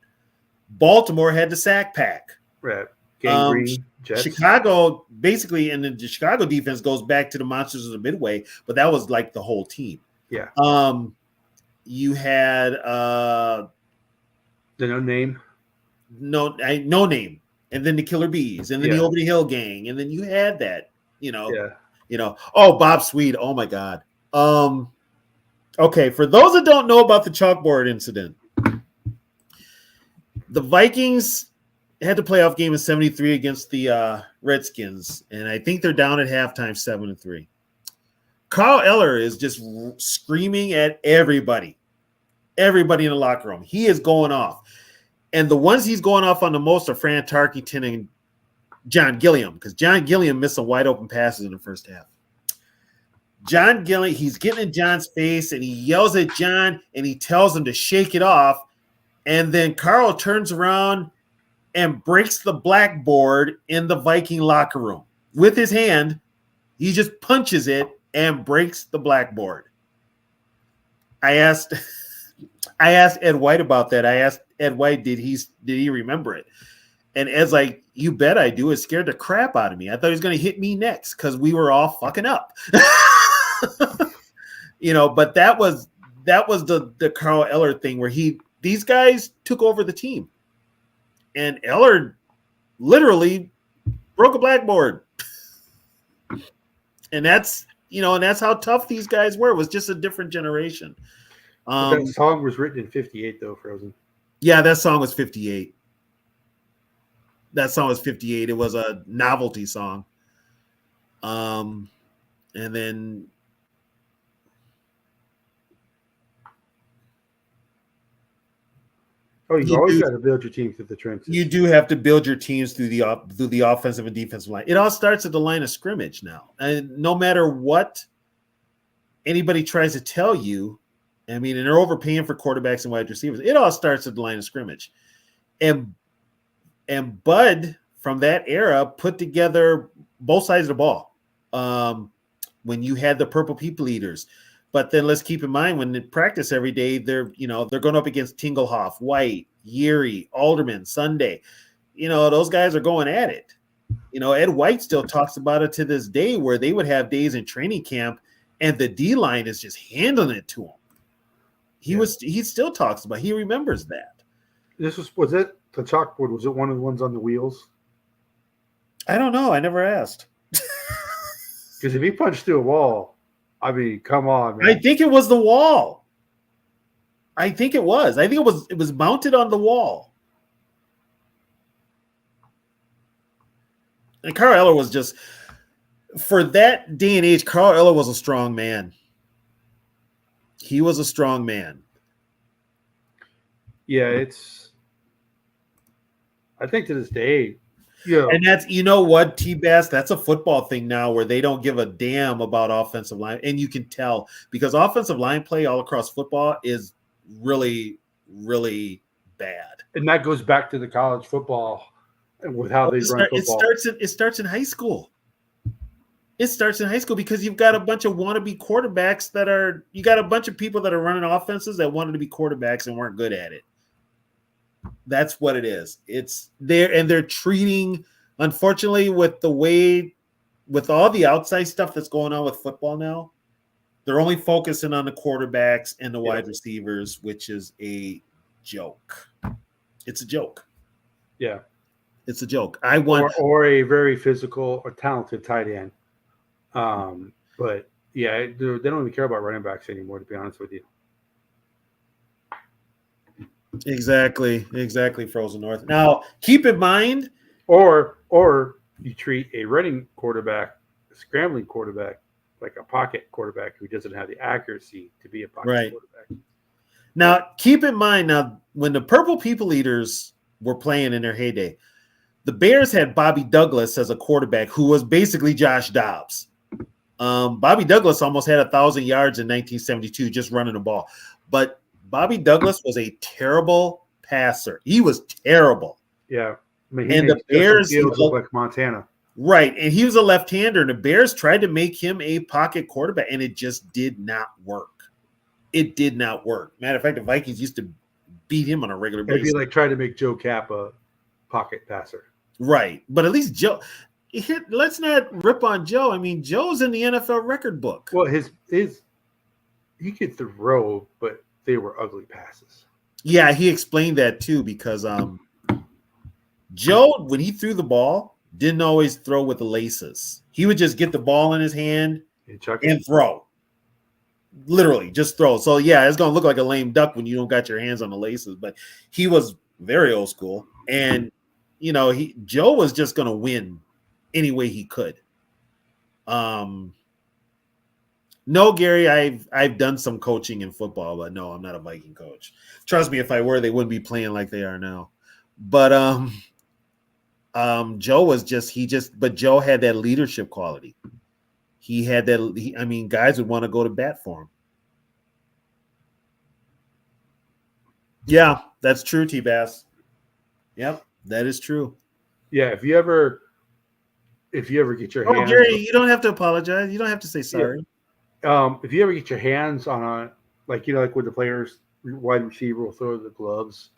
Baltimore had the Sack Pack. Right. Gangrene, Chicago, basically, and the Chicago defense goes back to the Monsters of the Midway, but that was like the whole team. Yeah. You had the No Name. No Name. And then the Killer Bees, and then the Over the Hill Gang, and then you had that, oh, Bob Sweet. Oh my God. Okay, for those that don't know about the chalkboard incident, the Vikings had the playoff game in 73 against the Redskins, and I think they're down at halftime 7-3. Carl Eller is just screaming at everybody in the locker room. He is going off. And the ones he's going off on the most are Fran Tarkenton and John Gilliam, because John Gilliam missed some wide open passes in the first half. John Gilliam, he's getting in John's face, and he yells at John, and he tells him to shake it off. And then Carl turns around and breaks the blackboard in the Viking locker room with his hand. He just punches it and breaks the blackboard. I asked Ed White about that. I asked Ed White, did he remember it? And Ed's like, you bet I do. It scared the crap out of me. I thought he was going to hit me next because we were all fucking up. But that was the Carl Eller thing where these guys took over the team. And Eller literally broke a blackboard. And that's how tough these guys were. It was just a different generation. That song was written in 58, though, Frozen. Yeah, that song was 58. It was a novelty song. And then you always got to build your team through the trenches. You do have to build your teams through the offensive and defensive line. It all starts at the line of scrimmage now. And no matter what anybody tries to tell you, I mean, and they're overpaying for quarterbacks and wide receivers. It all starts at the line of scrimmage. And Bud, from that era, put together both sides of the ball. When you had the Purple People Eaters, But then let's keep in mind when they practice every day, they're going up against Tinglehoff, White, Yeary, Alderman, Sunday. Those guys are going at it. Ed White still talks about it to this day, where they would have days in training camp and the D line is just handling it to him. He still talks about it. He remembers that. Was it the chalkboard? Was it one of the ones on the wheels? I don't know. I never asked. Because if he punched through a wall, I mean, come on, man. I think it was the wall. I think it was mounted on the wall. And Carl Eller was just, for that day and age, Carl Eller was a strong man. He was a strong man. Yeah, I think to this day, yeah. And that's, what, T-Bass, that's a football thing now where they don't give a damn about offensive line. And you can tell because offensive line play all across football is really, really bad. And that goes back to the college football and with how they run football. It starts in high school. It starts in high school because you've got a bunch of wannabe quarterbacks you got a bunch of people that are running offenses that wanted to be quarterbacks and weren't good at it. That's what it is. It's there, and they're treating, unfortunately, with all the outside stuff that's going on with football now, they're only focusing on the quarterbacks and the wide receivers, which is a joke. It's a joke. Yeah. It's a joke. Or a very physical or talented tight end. But yeah, they don't even care about running backs anymore, to be honest with you. Exactly, Frozen North. Now, keep in mind, or you treat a running quarterback, a scrambling quarterback, like a pocket quarterback who doesn't have the accuracy to be a pocket quarterback. Now, keep in mind, when the Purple People Eaters were playing in their heyday, the Bears had Bobby Douglas as a quarterback who was basically Josh Dobbs. Bobby Douglas almost had 1,000 yards in 1972 just running the ball. But Bobby Douglas was a terrible passer. He was terrible. Yeah. I mean, and the Bears look like Montana. Right. And he was a left-hander, and the Bears tried to make him a pocket quarterback, and it just did not work. It did not work. Matter of fact, the Vikings used to beat him on a regular basis. It'd be like trying to make Joe Cap a pocket passer. Right. But at least Joe – let's not rip on Joe. I mean, Joe's in the NFL record book. Well, his he could throw, but they were ugly passes. Yeah, he explained that too because Joe, when he threw the ball, didn't always throw with the laces. He would just get the ball in his hand and throw. Literally, just throw. So, yeah, it's going to look like a lame duck when you don't got your hands on the laces. But he was very old school. And, Joe was just going to win any way he could. No, Gary, I've done some coaching in football, but no, I'm not a Viking coach. Trust me, if I were, they wouldn't be playing like they are now. But Joe was but Joe had that leadership quality. He had that. Guys would want to go to bat for him. Yeah, that's true, T-Bass. Yep, that is true. Yeah, if you ever get your hands, Gary, you don't have to apologize. You don't have to say sorry. Yeah. If you ever get your hands on like when the players, wide receiver will throw the gloves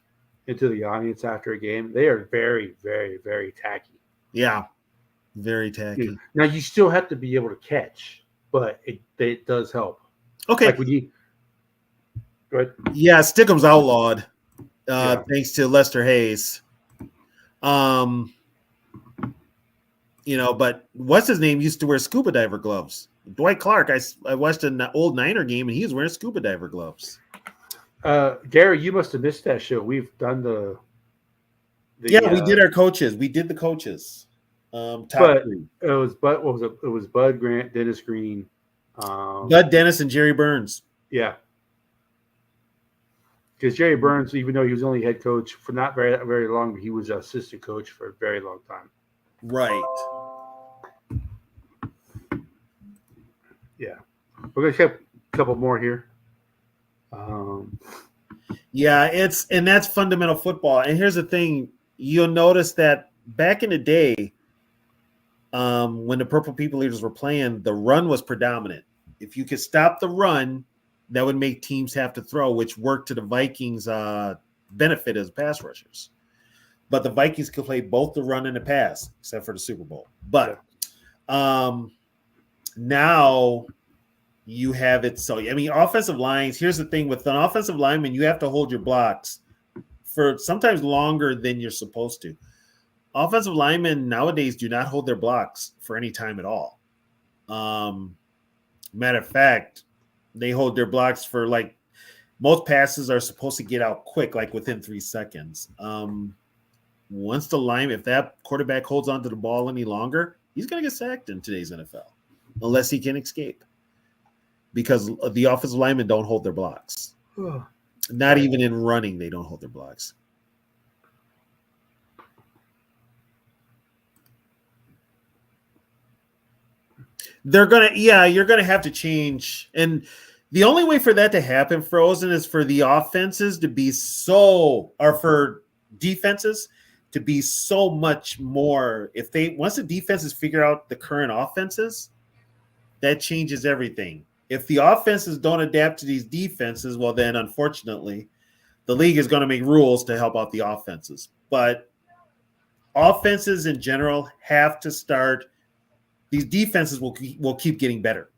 into the audience after a game, they are very, very, very tacky. Yeah, very tacky. Yeah. Now you still have to be able to catch, but it does help. Okay. Like when you go ahead. Yeah, Stickham's outlawed, thanks to Lester Hayes. But what's his name used to wear scuba diver gloves. Dwight Clark, I watched an old Niner game, and he was wearing scuba diver gloves. Gary, you must have missed that show. We've done we did our coaches. We did the coaches. Top three. It was what was it? It was Bud Grant, Dennis Green, Bud Dennis, and Jerry Burns. Yeah, because Jerry Burns, even though he was only head coach for not very very long, he was assistant coach for a very long time. Right. Yeah, we're gonna have a couple more here. And that's fundamental football. And here's the thing: you'll notice that back in the day, when the Purple People Eaters were playing, the run was predominant. If you could stop the run, that would make teams have to throw, which worked to the Vikings' benefit as pass rushers. But the Vikings could play both the run and the pass, except for the Super Bowl. But now you have it. So, I mean, offensive lines, here's the thing with an offensive lineman, you have to hold your blocks for sometimes longer than you're supposed to. Offensive linemen nowadays do not hold their blocks for any time at all. Matter of fact, they hold their blocks for like most passes are supposed to get out quick, like within 3 seconds. Once the lineman, if that quarterback holds onto the ball any longer, he's going to get sacked in today's NFL unless he can escape because the offensive linemen don't hold their blocks. Not even in running, they don't hold their blocks. You're gonna have to change, and the only way for that to happen, Frozen, is for the offenses to be or for defenses to be so much more. Once the defenses figure out the current offenses, that changes everything. If the offenses don't adapt to these defenses, well, then unfortunately, the league is going to make rules to help out the offenses. But offenses in general have to start. These defenses will keep getting better.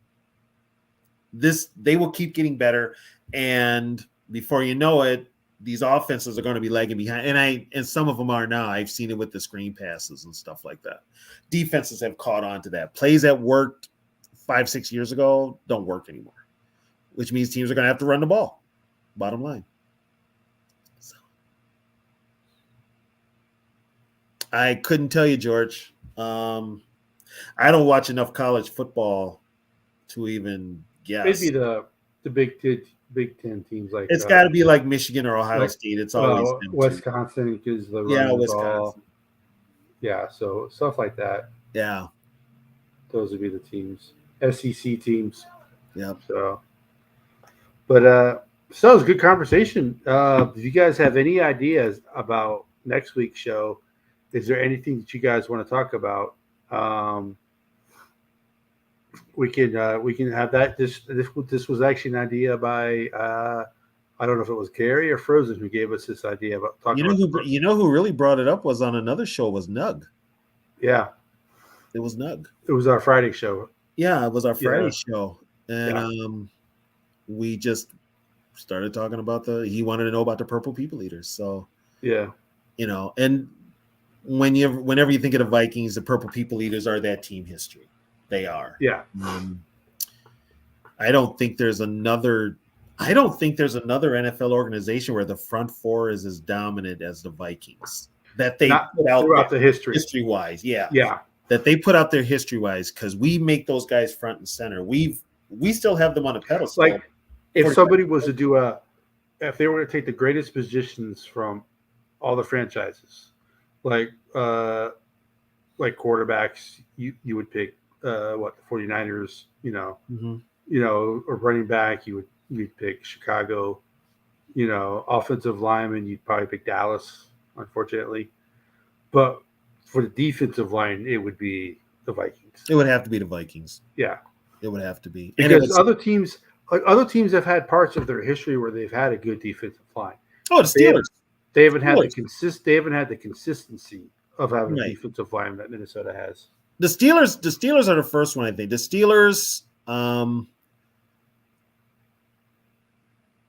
They will keep getting better, and before you know it, these offenses are going to be lagging behind. And some of them are now. I've seen it with the screen passes and stuff like that. Defenses have caught on to that. Plays that worked 5-6 years ago don't work anymore, which means teams are going to have to run the ball. Bottom line. So, I couldn't tell you, George. I don't watch enough college football to even guess. Maybe the Big Ten teams like it's got to be like Michigan or Ohio State. It's always Wisconsin because the Wisconsin. Ball. Yeah, so stuff like that. Yeah, those would be the teams. SEC teams. Yep. So it was a good conversation. If you guys have any ideas about next week's show, is there anything that you guys want to talk about? We can have that. This was actually an idea by I don't know if it was Gary or Frozen who gave us this idea about talking. You know who really brought it up was on another show was Nug. Yeah, it was Nug. It was our Friday show. Yeah, it was our Friday show, and we just started talking about he wanted to know about the Purple People Eaters. So and whenever you think of the Vikings, the Purple People Eaters are that team history. They are. Yeah. I don't think there's another NFL organization where the front four is as dominant as the Vikings. That they put out throughout the history-wise. Yeah. Yeah. That they put out there history-wise because we make those guys front and center. We still have them on a pedestal. Like if somebody was to do if they were to take the greatest positions from all the franchises, like quarterbacks, you would pick the 49ers, or running back, you'd pick Chicago, offensive lineman, you'd probably pick Dallas, unfortunately. But for the defensive line, it would be the Vikings. It would have to be the Vikings. Yeah. It would have to be. Because other teams have had parts of their history where they've had a good defensive line. Oh, the Steelers. They haven't had the consistency of having a defensive line that Minnesota has. The Steelers are the first one, I think. The Steelers, and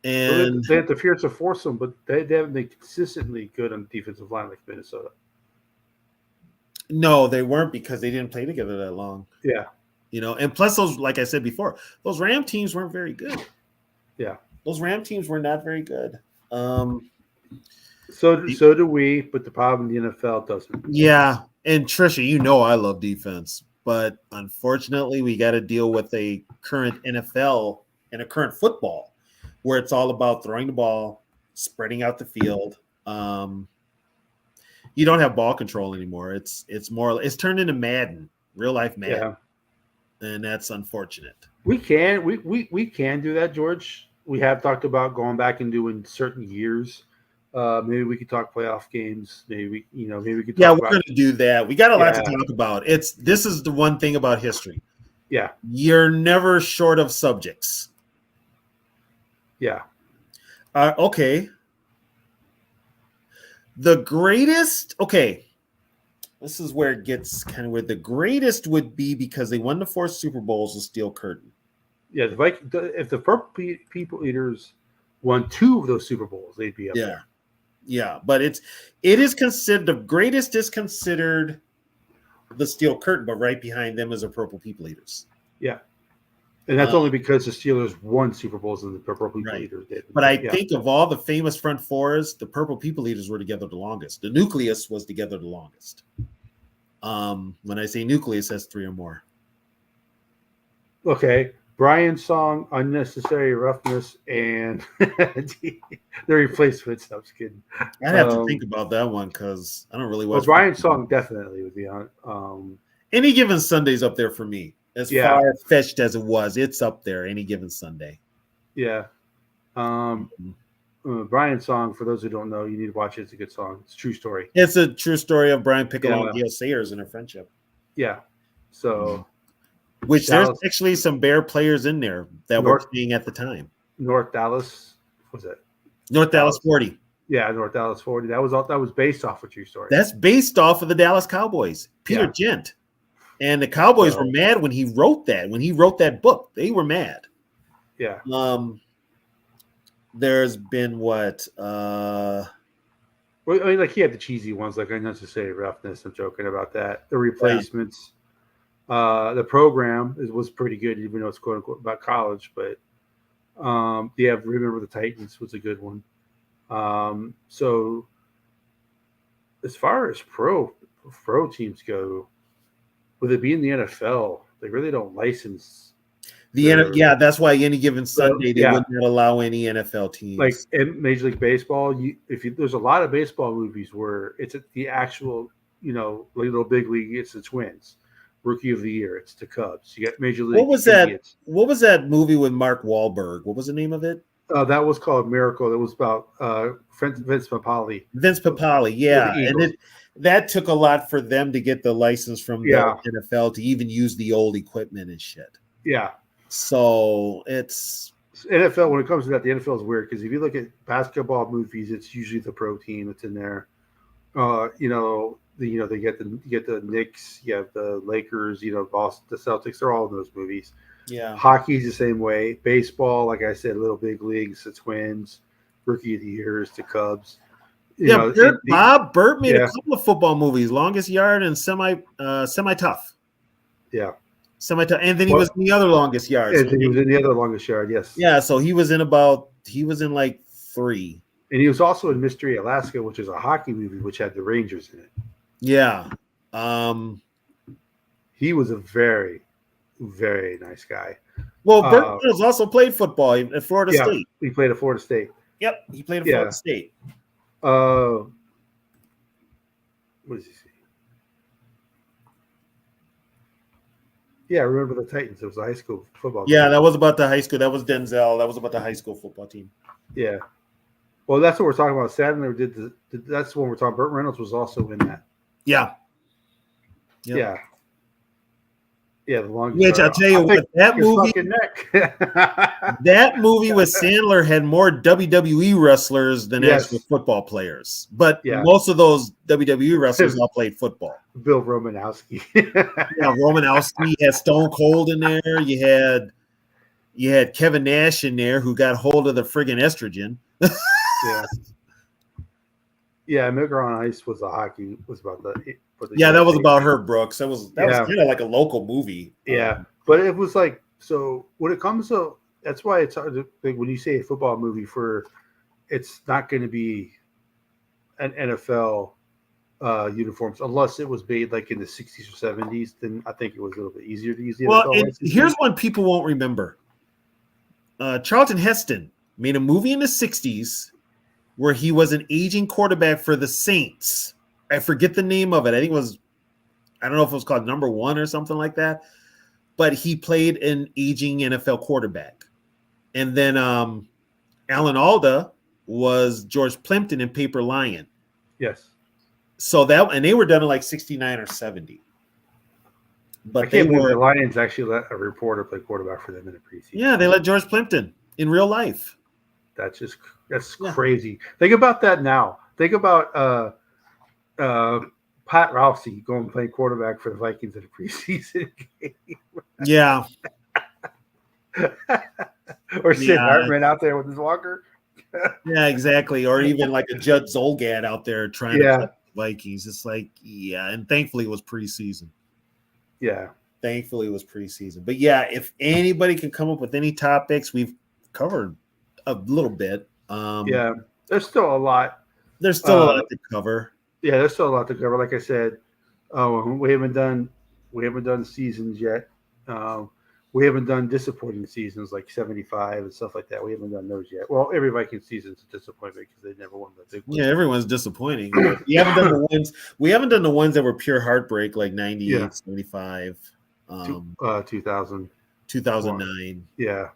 they have the fear to force them, but they haven't been consistently good on the defensive line like Minnesota. No, they weren't because they didn't play together that long. Yeah. And plus those, like I said before, those Ram teams weren't very good. Yeah. Those Ram teams were not very good. So do we, but the problem the NFL doesn't. Yeah. And Trisha, I love defense, but unfortunately we got to deal with a current NFL and a current football where it's all about throwing the ball, spreading out the field. You don't have ball control anymore. It's turned into Madden, real life Madden. Yeah. And that's unfortunate. We can do that, George. We have talked about going back and doing certain years. Maybe we could talk playoff games. Maybe we could. We're going to do that. We got a lot to talk about. This is the one thing about history. Yeah. You're never short of subjects. Yeah. Okay. The greatest. Okay. This is where it gets kind of weird. The greatest would be because they won the 4 Super Bowls with Steel Curtain. Yeah. If the Purple People Eaters won 2 of those Super Bowls, they'd be up Yeah. there. Yeah. But it is considered the greatest is considered the Steel Curtain, but right behind them is the Purple People Eaters. Yeah. And that's only because the Steelers won Super Bowls and the Purple People Right. Eaters did. But I think of all the famous front fours, the Purple People Eaters were together the longest. The nucleus was together the longest. When I say nucleus, that's 3 or more. Okay. Brian's song, Unnecessary Roughness, and the replacements. I'm just kidding. I'd have to think about that one because I don't really watch. Well, Brian's song definitely would be on. Any Given Sunday's up there for me. As far fetched as it was, it's up there. Any Given Sunday. Yeah. Brian's song, for those who don't know, you need to watch it. It's a good song. It's a true story. It's a true story of Brian Piccolo and Gail Sayers and their friendship. Yeah. So, which there's actually some Bear players in there that were playing at the time. North Dallas, what was it? North Dallas 40. Yeah, North Dallas 40. That was based off a true story. That's based off of the Dallas Cowboys. Peter Gent. And the Cowboys were mad when he wrote that. When he wrote that book, they were mad. Yeah. There's been what? Well, I mean, like he had the cheesy ones, like Unnecessary Roughness. I'm joking about that. The Replacements. The Program was pretty good, even though it's quote unquote about college. But Remember the Titans was a good one. So as far as pro teams go, with it being the NFL, they really don't license. That's why Any Given Sunday they wouldn't allow any NFL teams. Like in Major League Baseball, there's a lot of baseball movies where it's the actual, Little Big League. It's the Twins. Rookie of the Year. It's the Cubs. You got Major League. What was that? What was that movie with Mark Wahlberg? What was the name of it? That was called Miracle. That was about Vince Papale. Vince Papale, yeah, and that took a lot for them to get the license from the NFL to even use the old equipment and shit. Yeah. So it's NFL. When it comes to that, the NFL is weird because if you look at basketball movies, it's usually the pro team that's in there. They get the Knicks, you have the Lakers, Boston, the Celtics. They're all in those movies. Yeah. Hockey's the same way. Baseball, like I said, Little Big Leagues, the Twins. Rookie of the Years, the Cubs. Bob Burt made a couple of football movies, Longest Yard and Semi Tough. Yeah. Semi Tough, and then he was in the other Longest Yard. And then he was in the other Longest Yard. Yes. Yeah. So he was in like 3. And he was also in Mystery Alaska, which is a hockey movie, which had the Rangers in it. Yeah. He was a very, very nice guy. Well, Burt Reynolds also played football at Florida State. He played at Florida State. Yep, he played at Florida State. What does he say? Yeah, I remember the Titans. It was a high school football team. Yeah, that was about the high school. That was Denzel. That was about the high school football team. Yeah. Well, that's what we're talking about. Sadler that's when we're talking. Burt Reynolds was also in that. Yeah. Yep. Yeah. Yeah, the longest. Which I'll tell you what, that movie with Sandler had more WWE wrestlers than actual football players. But most of those WWE wrestlers all played football. Bill Romanowski. Romanowski. You had Stone Cold in there. You had Kevin Nash in there who got hold of the friggin' estrogen. Yeah, Milker on Ice was that was about Herb Brooks. That was kind of like a local movie. Yeah, but it was like, so when it comes to, that's why it's hard to think when you say a football movie it's not going to be an NFL uniforms unless it was made like in the 60s or 70s. Then I think it was a little bit easier to use the NFL. Here's one people won't remember. Charlton Heston made a movie in the 60s where he was an aging quarterback for the Saints. I forget the name of it. I don't know if it was called Number One or something like that. But he played an aging NFL quarterback. And then Alan Alda was George Plimpton in Paper Lion. Yes. So and they were done in like 69 or 70. But I they can't believe the were, Lions actually let a reporter play quarterback for them in a preseason. yeah, they let George Plimpton in real life. That's Yeah. crazy. Think about that now. Think about Pat Rousey going and playing quarterback for the Vikings in a preseason game. Yeah. Or Sid Yeah. Hartman out there with his walker. Yeah, exactly. Or even like a Judd Zolgad out there trying to Yeah. play the Vikings. It's like, yeah, and thankfully it was preseason. Yeah. Thankfully it was preseason. But yeah, if anybody can come up with any topics, we've covered a little bit. Yeah. There's still a lot. There's still a lot to cover. Yeah, there's still a lot to cover. Like I said, we haven't done seasons yet. We haven't done disappointing seasons like 75 and stuff like that. We haven't done those yet. Well, every Viking season's a disappointment because they never won the big one. Yeah, everyone's disappointing. But we haven't done the ones. We haven't done the ones that were pure heartbreak, like 98, Yeah. 75, 2000, 2009. yeah,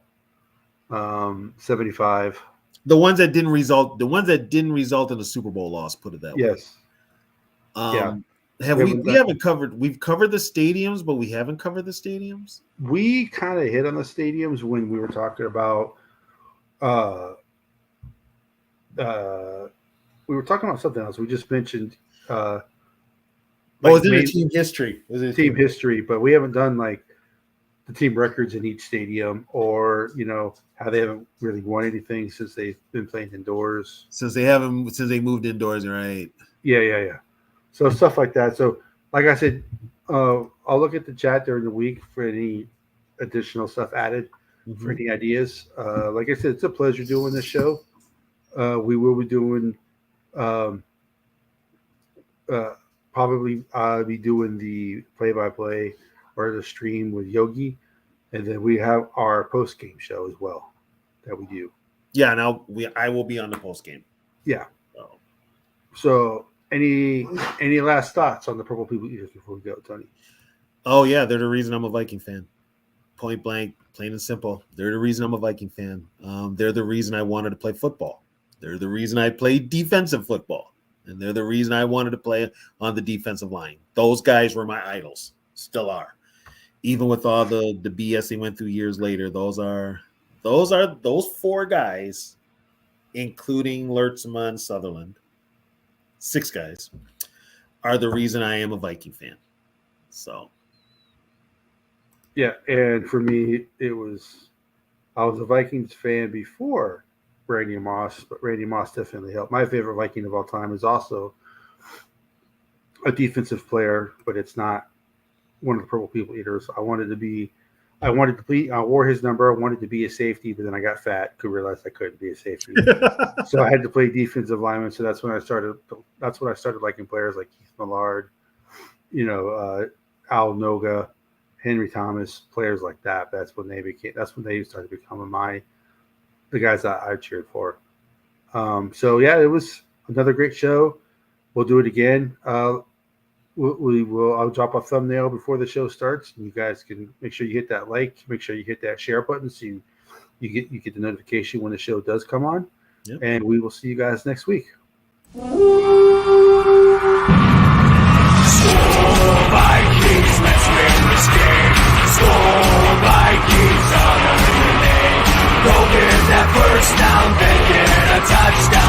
75. The ones that didn't result. The ones that didn't result in a Super Bowl loss. Put it that way. Yes. Yeah. We Haven't covered. We've covered the stadiums, but we haven't covered the stadiums. We kind of hit on the stadiums when we were talking about. We were talking about something else. We just mentioned. Was it a team history? Was it team history? But we haven't done like the team records in each stadium, or how they haven't really won anything since they've been playing indoors. Since they moved indoors, right? Yeah. So stuff like that. So, like I said, I'll look at the chat during the week for any additional stuff added, for any ideas. Like I said, it's a pleasure doing this show. We will be doing, probably be doing the play-by-play or the stream with Yogi, and then we have our post-game show as well that we do. Yeah, and I will be on the post-game. Yeah. So. Any last thoughts on the Purple People Eaters before we go, Tony? Oh yeah, they're the reason I'm a Viking fan. Point blank, plain and simple. They're the reason I'm a Viking fan. They're the reason I wanted to play football. They're the reason I played defensive football, and they're the reason I wanted to play on the defensive line. Those guys were my idols, still are. Even with all the BS they went through years later, those four guys, including Lertzma and Sutherland. 6 guys are the reason I am a Viking fan. So, yeah, and for me, I was a Vikings fan before Randy Moss, but Randy Moss definitely helped. My favorite Viking of all time is also a defensive player, but it's not one of the Purple People Eaters. I wore his number. I wanted to be a safety, but then I got fat. Realized I couldn't be a safety, so I had to play defensive lineman. So that's when I started. That's when I started liking players like Keith Millard, Al Noga, Henry Thomas, players like that. That's when they started becoming the guys that I cheered for. So yeah, it was another great show. We'll do it again. I'll drop a thumbnail before the show starts, and you guys can make sure you hit that like, make sure you hit that share button so you get the notification when the show does come on. Yep. And we will see you guys next week. Vikings, let's win this game. Skol Vikings, honor in the name. Go get that first down, then get a touchdown.